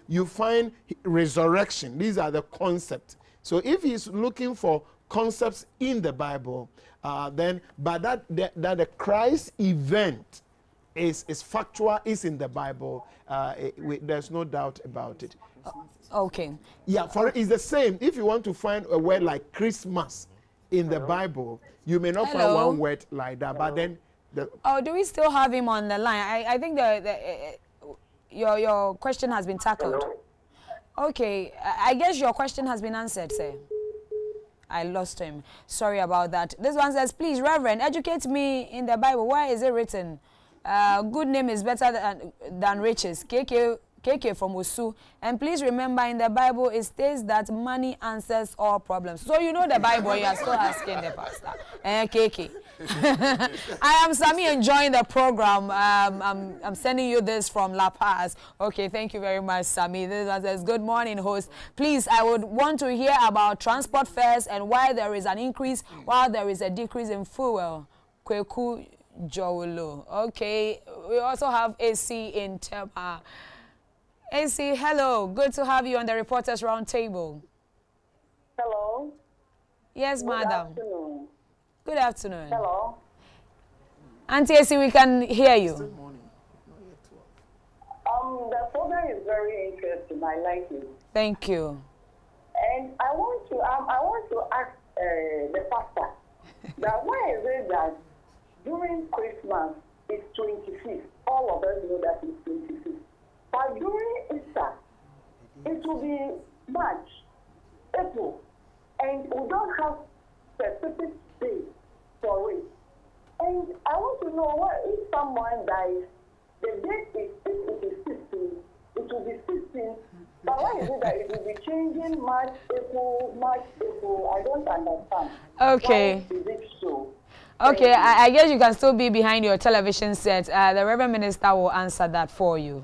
You find resurrection. These are the concepts. So if he's looking for concepts in the Bible, then but that the Christ event is factual, is in the Bible. There's no doubt about it. Okay. Yeah, it's the same. If you want to find a word like Christmas in the Bible, you may not find one word like that. But then, do we still have him on the line? I think your question has been tackled. Hello? Okay, I guess your question has been answered, sir. I lost him. Sorry about that. This one says, please, Reverend, educate me in the Bible. Where is it written? Good name is better than riches. KK from Osu. And please remember, in the Bible, it states that money answers all problems. So you know the Bible, you are still asking the pastor. KK. I am Sami, enjoying the program. I'm sending you this from La Paz. Okay, thank you very much, Sami. This one says, good morning, host. Please, I would want to hear about transport fares and why there is an increase while there is a decrease in fuel. Kweku Jowolo. Okay, we also have AC in Tema. AC, hello. Good to have you on the Reporters Roundtable. Hello. Yes, madam. Good afternoon. Good afternoon. Hello. Auntie AC, we can hear you. The program is very interesting. I like it. Thank you. And I want to ask the pastor that why is it that during Christmas it's 25th? All of us know that it's 25th. But during Easter, it will be March, April, and we don't have specific days for it. And I want to know what if someone dies, the date is, if it is 16, it will be 16. But why is it that it will be changing March, April? I don't understand. Okay. Why is it so? Okay, I guess you can still be behind your television set. The Reverend Minister will answer that for you.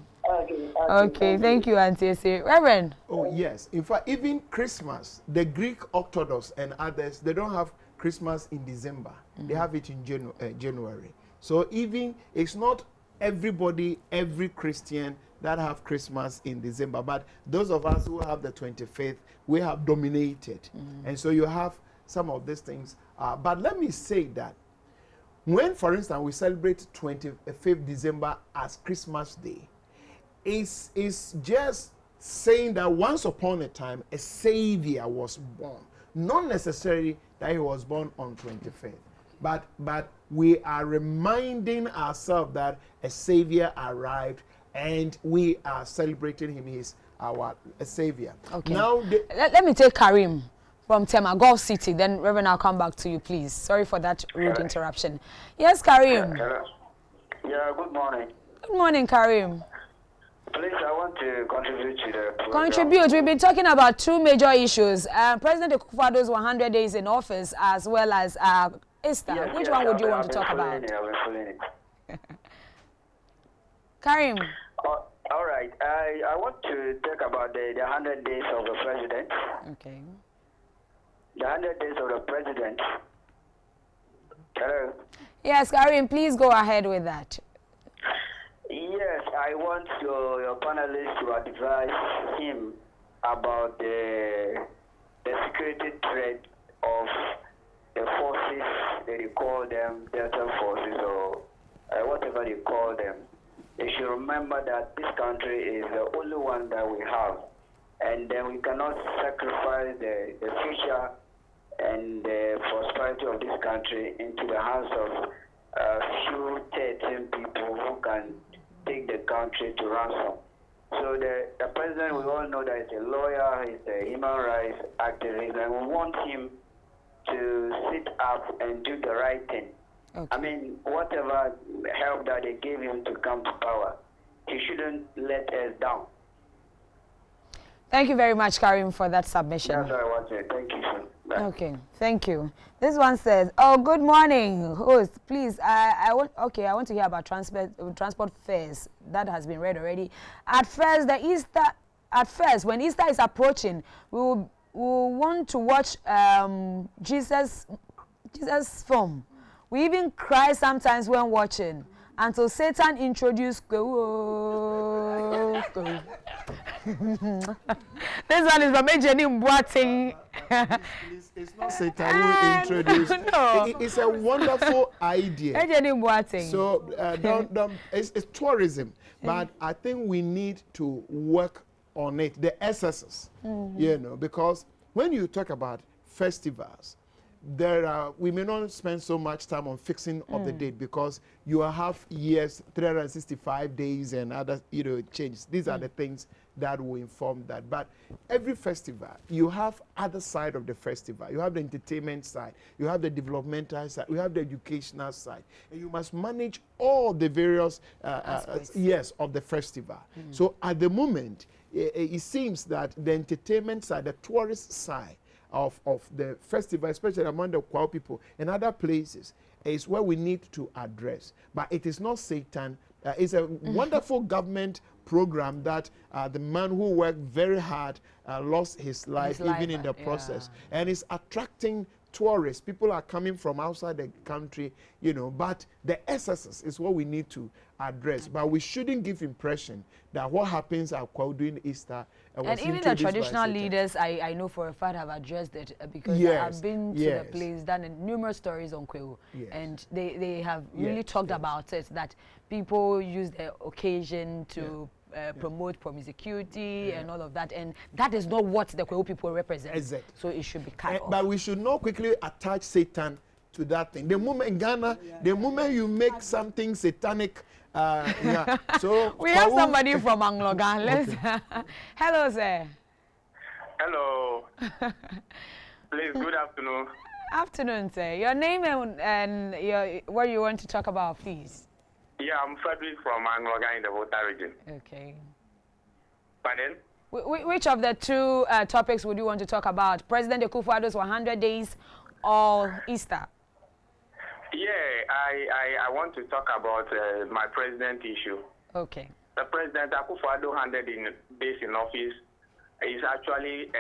Okay, thank you, Auntie C. Reverend. Oh, yes. In fact, even Christmas, the Greek Orthodox and others, they don't have Christmas in December. They have it in January. So even, it's not everybody, every Christian that have Christmas in December. But those of us who have the 25th, we have dominated. And so you have some of these things. But let me say that when, for instance, we celebrate 25th December as Christmas Day, is just saying that once upon a time a savior was born. Not necessarily that he was born on 25th, but we are reminding ourselves that a savior arrived and we are celebrating him. He's our savior. Okay. Now, let me take Karim from Temagol City. Then, Reverend, I'll come back to you, please. Sorry for that rude interruption. Yes, Karim. Yeah, good morning. Good morning, Karim. Please, I want to contribute to the program. Contribute. We've been talking about two major issues. President Akufo Addo's 100 days in office, as well as Easter. Yes, Which yes, one would you want I've to talk been about? following it, I've been following it. Karim. All right. I want to talk about the 100 days of the president. Okay. The 100 days of the president. Hello? Yes, Karim, please go ahead with that. Yes, I want your panelists to advise him about the security threat of the forces, they call them Delta forces or whatever they call them. They should remember that this country is the only one that we have, and then we cannot sacrifice the future and the prosperity of this country into the hands of a few 13 people who can take the country to ransom. So the president, we all know that he's a lawyer, he's a human rights activist, and we want him to sit up and do the right thing. Okay. I mean, whatever help that they gave him to come to power, he shouldn't let us down. Thank you very much, Karim, for that submission. That's what I want to say. Thank you, sir. Bye. Okay, thank you. This one says, "Oh, good morning, host. Please, I want to hear about transport fares. That has been read already. At first, when Easter is approaching, we will want to watch Jesus film. We even cry sometimes when watching until Satan introduced." This one is from Jenny Mbuating. It's not Satan who introduced. No. It's a wonderful idea. Jenny Mbuating. So it's tourism, but I think we need to work on it. The SSs, because when you talk about festivals, we may not spend so much time on fixing of the date because you have years, 365 days and other changes. These are the things that will inform that. But every festival, you have other side of the festival. You have the entertainment side, you have the developmental side, you have the educational side, and you must manage all the various of the festival. So at the moment, it seems that the entertainment side, the tourist side of the festival, especially among the Kwao people and other places, is where we need to address. But it is not Satan. It's a wonderful government program that the man who worked very hard lost his life even in the process. And it's attracting tourists. People are coming from outside the country, but the SSS is what we need to address. But we shouldn't give impression that what happens at Kwao during Easter and even the traditional leaders, I know for a fact, have addressed it because I've been to the place, done numerous stories on Kwao, and they have really talked about it, that people use the occasion to promote promiscuity and all of that, and that is not what the Kwao people represent. Exactly. So it should be cut off. But we should not quickly attach Satan to that thing. The moment in Ghana, the moment you make something satanic, so we have somebody from Anglogan. Let's hello, sir. Hello. Please, good afternoon. Afternoon, sir. Your name and what you want to talk about, please. Yeah, I'm Frederick from Anglogan in the Volta region. Okay. Pardon? Which of the two topics would you want to talk about? President Akufo Addo's 100 days or Easter? Yeah, I want to talk about my president issue. Okay. The President Akufo Addo 100 days in office is actually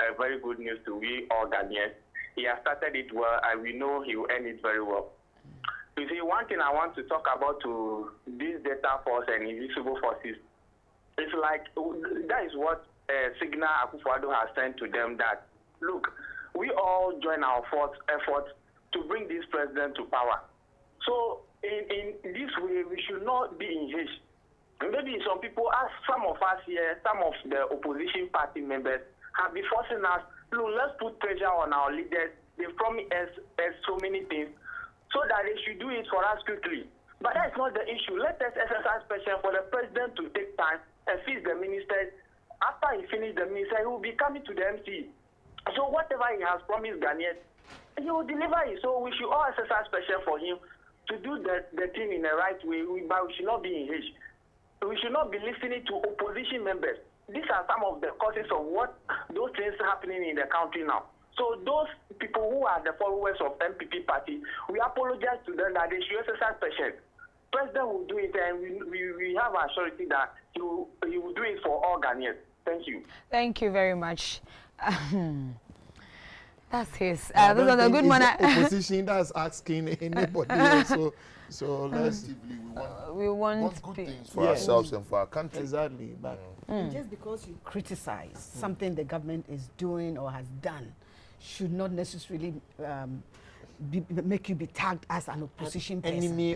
a very good news to we all Ghanaians. He has started it well, and we know he will end it very well. You see, one thing I want to talk about to this data force and invisible forces, it's like that is what Signal Akufo Addo has sent to them, that, look, we all join our efforts to bring this president to power. So in this way, we should not be in haste. maybe some people, as some of us here, some of the opposition party members have been forcing us, look, let's put pressure on our leaders. They promise us so many things so that they should do it for us quickly. But that's not the issue. Let us exercise pressure for the president to take time and fix the ministers. After he finishes the minister, he will be coming to the MC. So whatever he has promised Ghanaians, he will deliver it. So we should all exercise pressure for him to do the thing in the right way, but we should not be in haste. We should not be listening to opposition members. These are some of the causes of what those things happening in the country now. So those people who are the followers of MPP party, we apologize to them that they should exercise patience. President will do it, and we have a surety that he will do it for all Ghanaians. Thank you. Thank you very much. That's his. This was a good one. Opposition that's asking anybody else. So let's. We want good things for ourselves and for our country. Exactly. But just because you criticize something the government is doing or has done should not necessarily make you be tagged as an opposition person. Enemy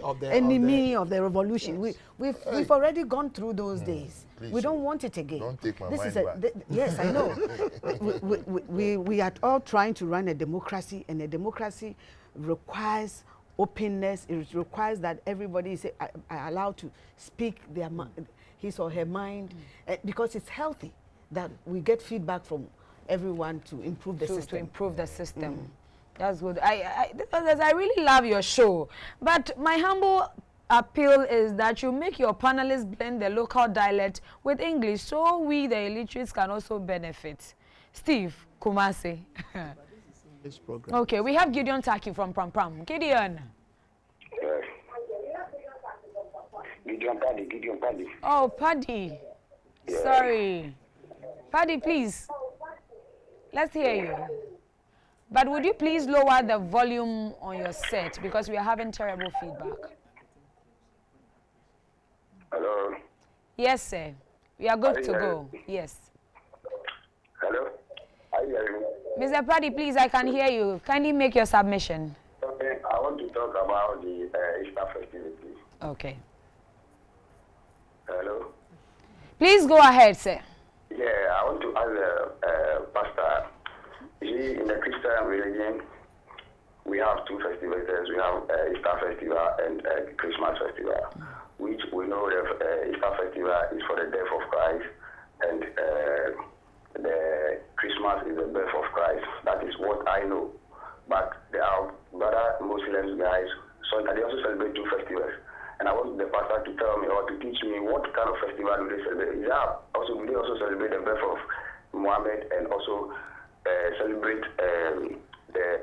of the revolution. Yes. We've already gone through those days. Please, we don't want it again. Don't take my This mind is back. yes, I know. we are all trying to run a democracy, and a democracy requires openness. It requires that everybody is allowed to speak their his or her mind, because it's healthy that we get feedback from everyone to improve the system. To improve the system. That's good. I really love your show, but my humble appeal is that you make your panelists blend the local dialect with English, so we, the illiterates, can also benefit. Steve Kumasi. Okay, we have Gideon Taki from Pram Pram. Gideon. Gideon Paddy. Oh, Paddy. Yeah. Sorry. Paddy, please. Let's hear you. But would you please lower the volume on your set, because we are having terrible feedback. Hello? Yes, sir. We are good to go. Yes. Hello? Are you hearing me? Mr. Paddy, please, I can hear you. Kindly make your submission. Okay, I want to talk about the Easter festivities. Okay. Hello? Please go ahead, sir. Yeah, I want to ask Pastor, in the Christian religion, we have two festivals. We have Easter festival and Christmas festival, which we know the Easter festival is for the death of Christ, and the Christmas is the birth of Christ. That is what I know. But there are other Muslims guys, so they also celebrate two festivals. And I want the pastor to tell me or to teach me what kind of festival do they celebrate. Yeah, also they also celebrate the birth of Muhammad, and also celebrate the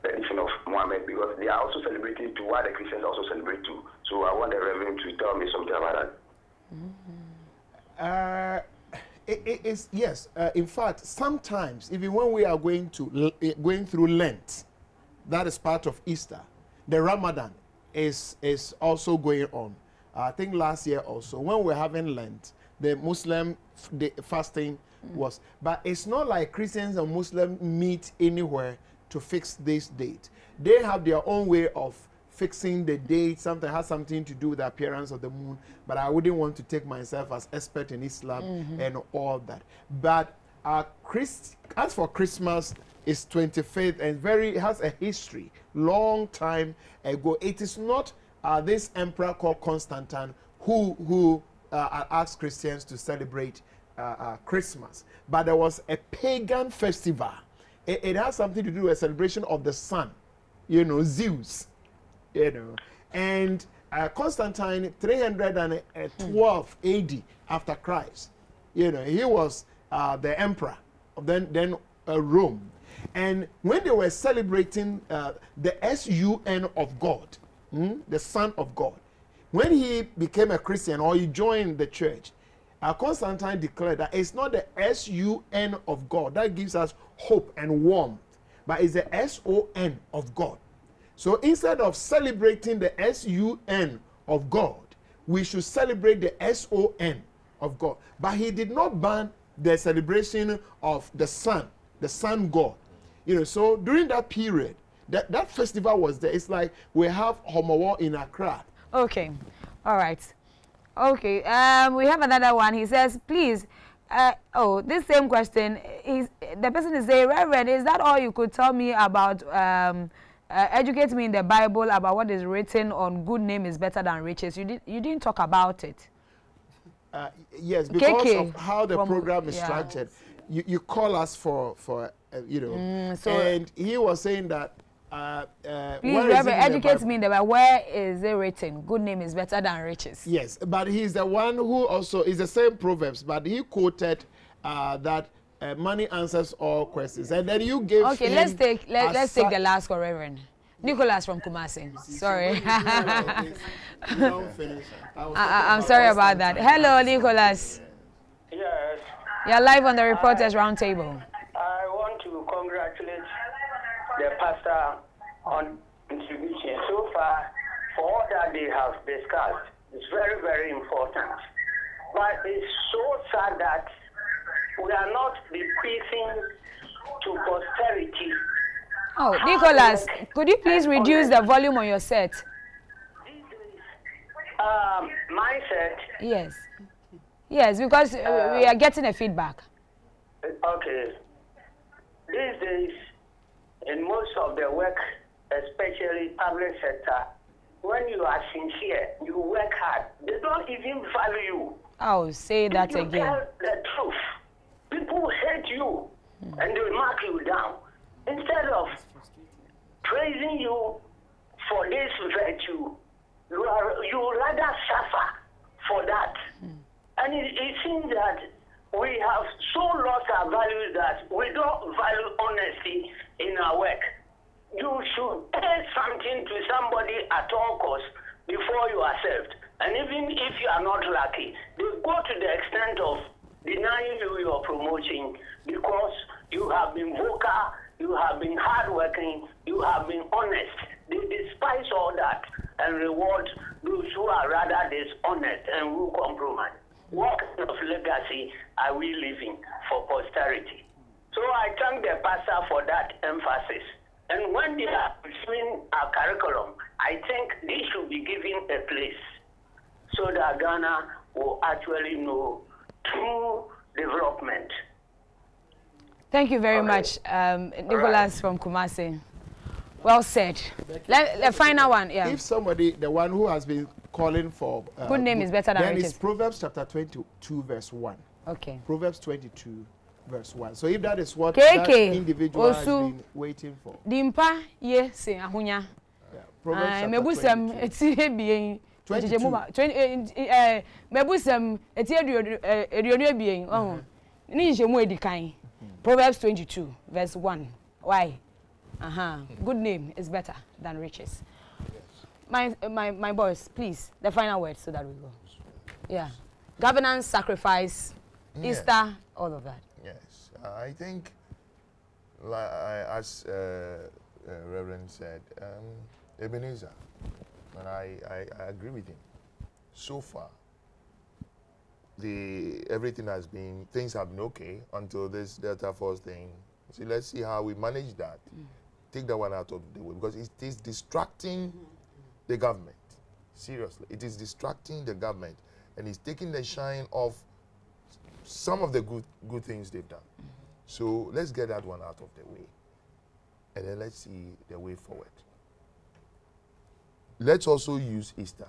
edition of Muhammad, because they are also celebrating too, while the Christians also celebrate too. So I want the Reverend to tell me something about that. Yes. In fact, sometimes even when we are going through Lent, that is part of Easter. The Ramadan is also going on. I think last year also, when we're having Lent, the Muslim fasting was, but it's not like Christians and Muslims meet anywhere to fix this date. They have their own way of fixing the date. Something has something to do with the appearance of the moon, but I wouldn't want to take myself as expert in Islam and all that. But as for Christmas, it's 25th and has a history, long time ago. It is not this emperor called Constantine who asked Christians to celebrate Christmas, but there was a pagan festival. It has something to do with a celebration of the sun, Zeus, and Constantine, 312 AD after Christ, he was the emperor of then Rome. And when they were celebrating the SUN of God, the Son of God, when he became a Christian or he joined the church, Constantine declared that it's not the SUN of God that gives us hope and warmth, but it's the SON of God. So instead of celebrating the SUN of God, we should celebrate the SON of God. But he did not ban the celebration of the sun God. So during that period, that festival was there. It's like we have Homowo in Accra. Okay. All right. Okay. We have another one. He says, please. This same question is the person is saying, Reverend, is that all you could tell me about? Educate me in the Bible about what is written on good name is better than riches. You didn't talk about it. Yes, because KK of how the program is structured, you call us for you know, and he was saying that. Please, Reverend, educate me in the Bible. Where is it written? Good name is better than riches. Yes, but he's the one who also is the same Proverbs, but he quoted that money answers all questions, and then you gave. Okay, let's take the last one, Reverend. Nicholas from Kumasi. Sorry. I'm sorry about that. Hello, Nicholas. Yes. You're live on the Reporters Roundtable. I want to congratulate the pastor on contribution so far for all that they have discussed. It's very, very important. But it's so sad that we are not bequeathing to posterity. Oh, Nicholas, could you please reduce the volume on your set? My set? Yes. Yes, because we are getting a feedback. Okay. These days, in most of the work, especially public sector, when you are sincere, you work hard, they don't even value you. Oh, say that you again. Tell the truth. People hate you and they mark you down. Instead of praising you for this virtue, you rather suffer for that. And it seems that we have so lost our values that we don't value honesty in our work. You should pay something to somebody at all costs before you accept. And even if you are not lucky, they go to the extent of denying you your promotion because you have been vocal, you have been hardworking, you have been honest. They despise all that and reward those who are rather dishonest and who compromise. What kind of legacy are we leaving for posterity? So I thank the pastor for that emphasis. And when they are pursuing our curriculum, I think they should be given a place so that Ghana will actually know true development. Thank you very much, Nicholas from Kumasi. Well said. The final one, yeah. If somebody, the one who has been calling for good name is better than riches. Then it's Proverbs chapter 22, verse 1. Okay. Proverbs 22, verse 1. So if that is what KK, that individual has been waiting for. Dimpa ye se ahunya. Proverbs chapter 22. 22. Proverbs 22, verse 1. Why? Good name is better than riches. My boys, please, the final word so that we go. Yeah. Governance, sacrifice, Easter, all of that. Yes. I think, as Reverend said, Ebenezer, and I agree with him. So far, things have been okay until this Delta Force thing. So let's see how we manage that. Take that one out of the way because it is distracting the government. Seriously, it is distracting the government and it's taking the shine off some of the good things they've done. So let's get that one out of the way and then let's see the way forward. Let's also use Easter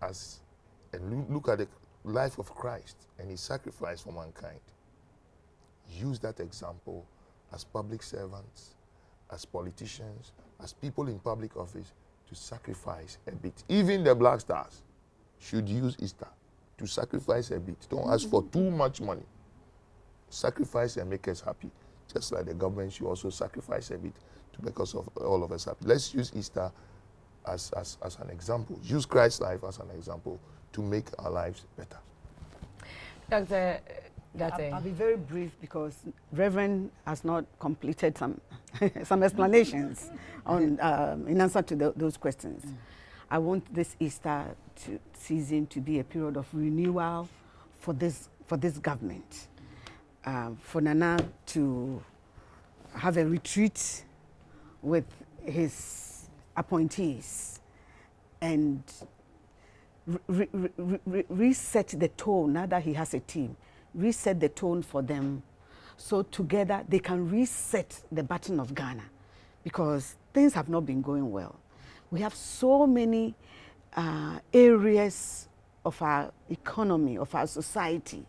and look at the life of Christ and his sacrifice for mankind. Use that example as public servants, as politicians, as people in public office to sacrifice a bit. Even the Black Stars should use Easter to sacrifice a bit. Don't ask for too much money. Sacrifice and make us happy. Just like the government should also sacrifice a bit to make us all of us happy. Let's use Easter as an example. Use Christ's life as an example to make our lives better. Dr. I'll be very brief because Reverend has not completed some explanations on in answer to those questions. I want this Easter season to be a period of renewal for this government. For Nana to have a retreat with his appointees and reset the tone, now that he has a team, reset the tone for them, so together they can reset the button of Ghana, because things have not been going well. We have so many areas of our economy, of our society,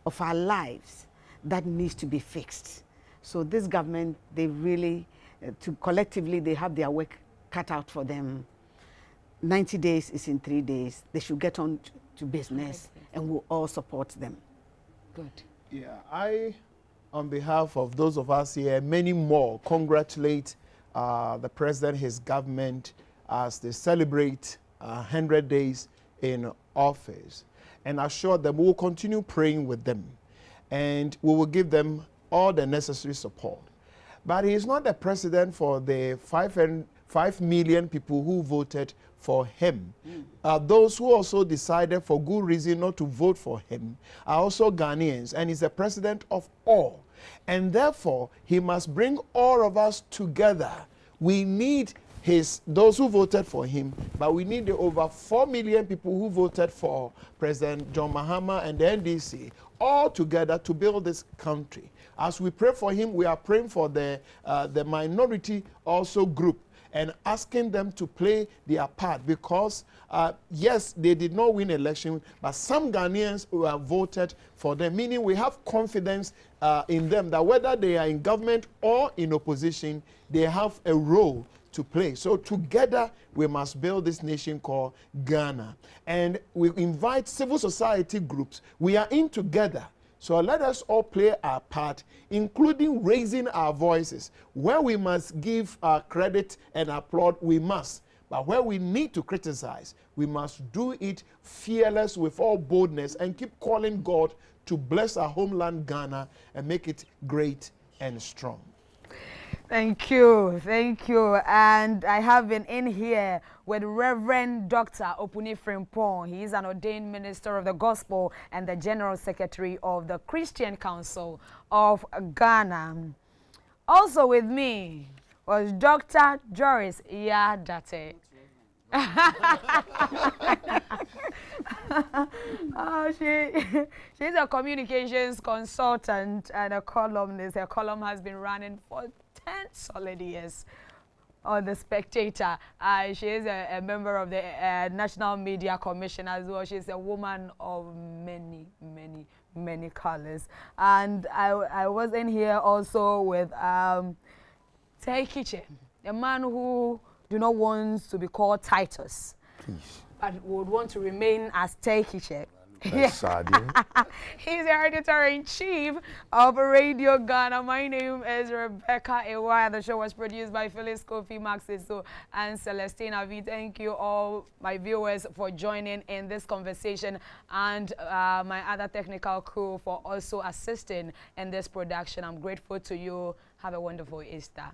of our lives that needs to be fixed. So this government, they really, collectively, they have their work cut out for them. 90 days is in 3 days. They should get on to business, and we'll all support them. Good. Yeah, I, on behalf of those of us here, many more, congratulate the president, his government, as they celebrate 100 days in office, and assure them we will continue praying with them, and we will give them all the necessary support. But he is not the president for the 5 million people who voted for him. Those who also decided for good reason not to vote for him are also Ghanaians, and he's the president of all. And therefore, he must bring all of us together. We need those who voted for him, but we need the over 4 million people who voted for President John Mahama and the NDC all together to build this country. As we pray for him, we are praying for the minority also group, and asking them to play their part, because yes, they did not win election, but some Ghanaians who have voted for them, meaning we have confidence in them that whether they are in government or in opposition, they have a role to play. So together we must build this nation called Ghana, and we invite civil society groups. We are in together. So let us all play our part, including raising our voices. Where we must give credit and applaud, we must. But where we need to criticize, we must do it fearless with all boldness and keep calling God to bless our homeland Ghana and make it great and strong. Thank you, thank you. And I have been in here with Reverend Dr. Opuni Frimpong. He is an ordained minister of the gospel and the general secretary of the Christian Council of Ghana. Also with me was Dr. Joris Yadate. She's a communications consultant and a columnist. Her column has been running for 10 solid years on The Spectator. She is a member of the National Media Commission as well. She's a woman of many, many, many colors. And I was in here also with Teikiche, a man who do not want to be called Titus, please, but would want to remain as Teikiche. He's the editor-in-chief of Radio Ghana. My name is Rebecca Ewa. The show was produced by Phyllis Kofi Maxiso and Celestina V. Thank you all my viewers for joining in this conversation, and my other technical crew for also assisting in this production. I'm grateful to you. Have a wonderful Easter.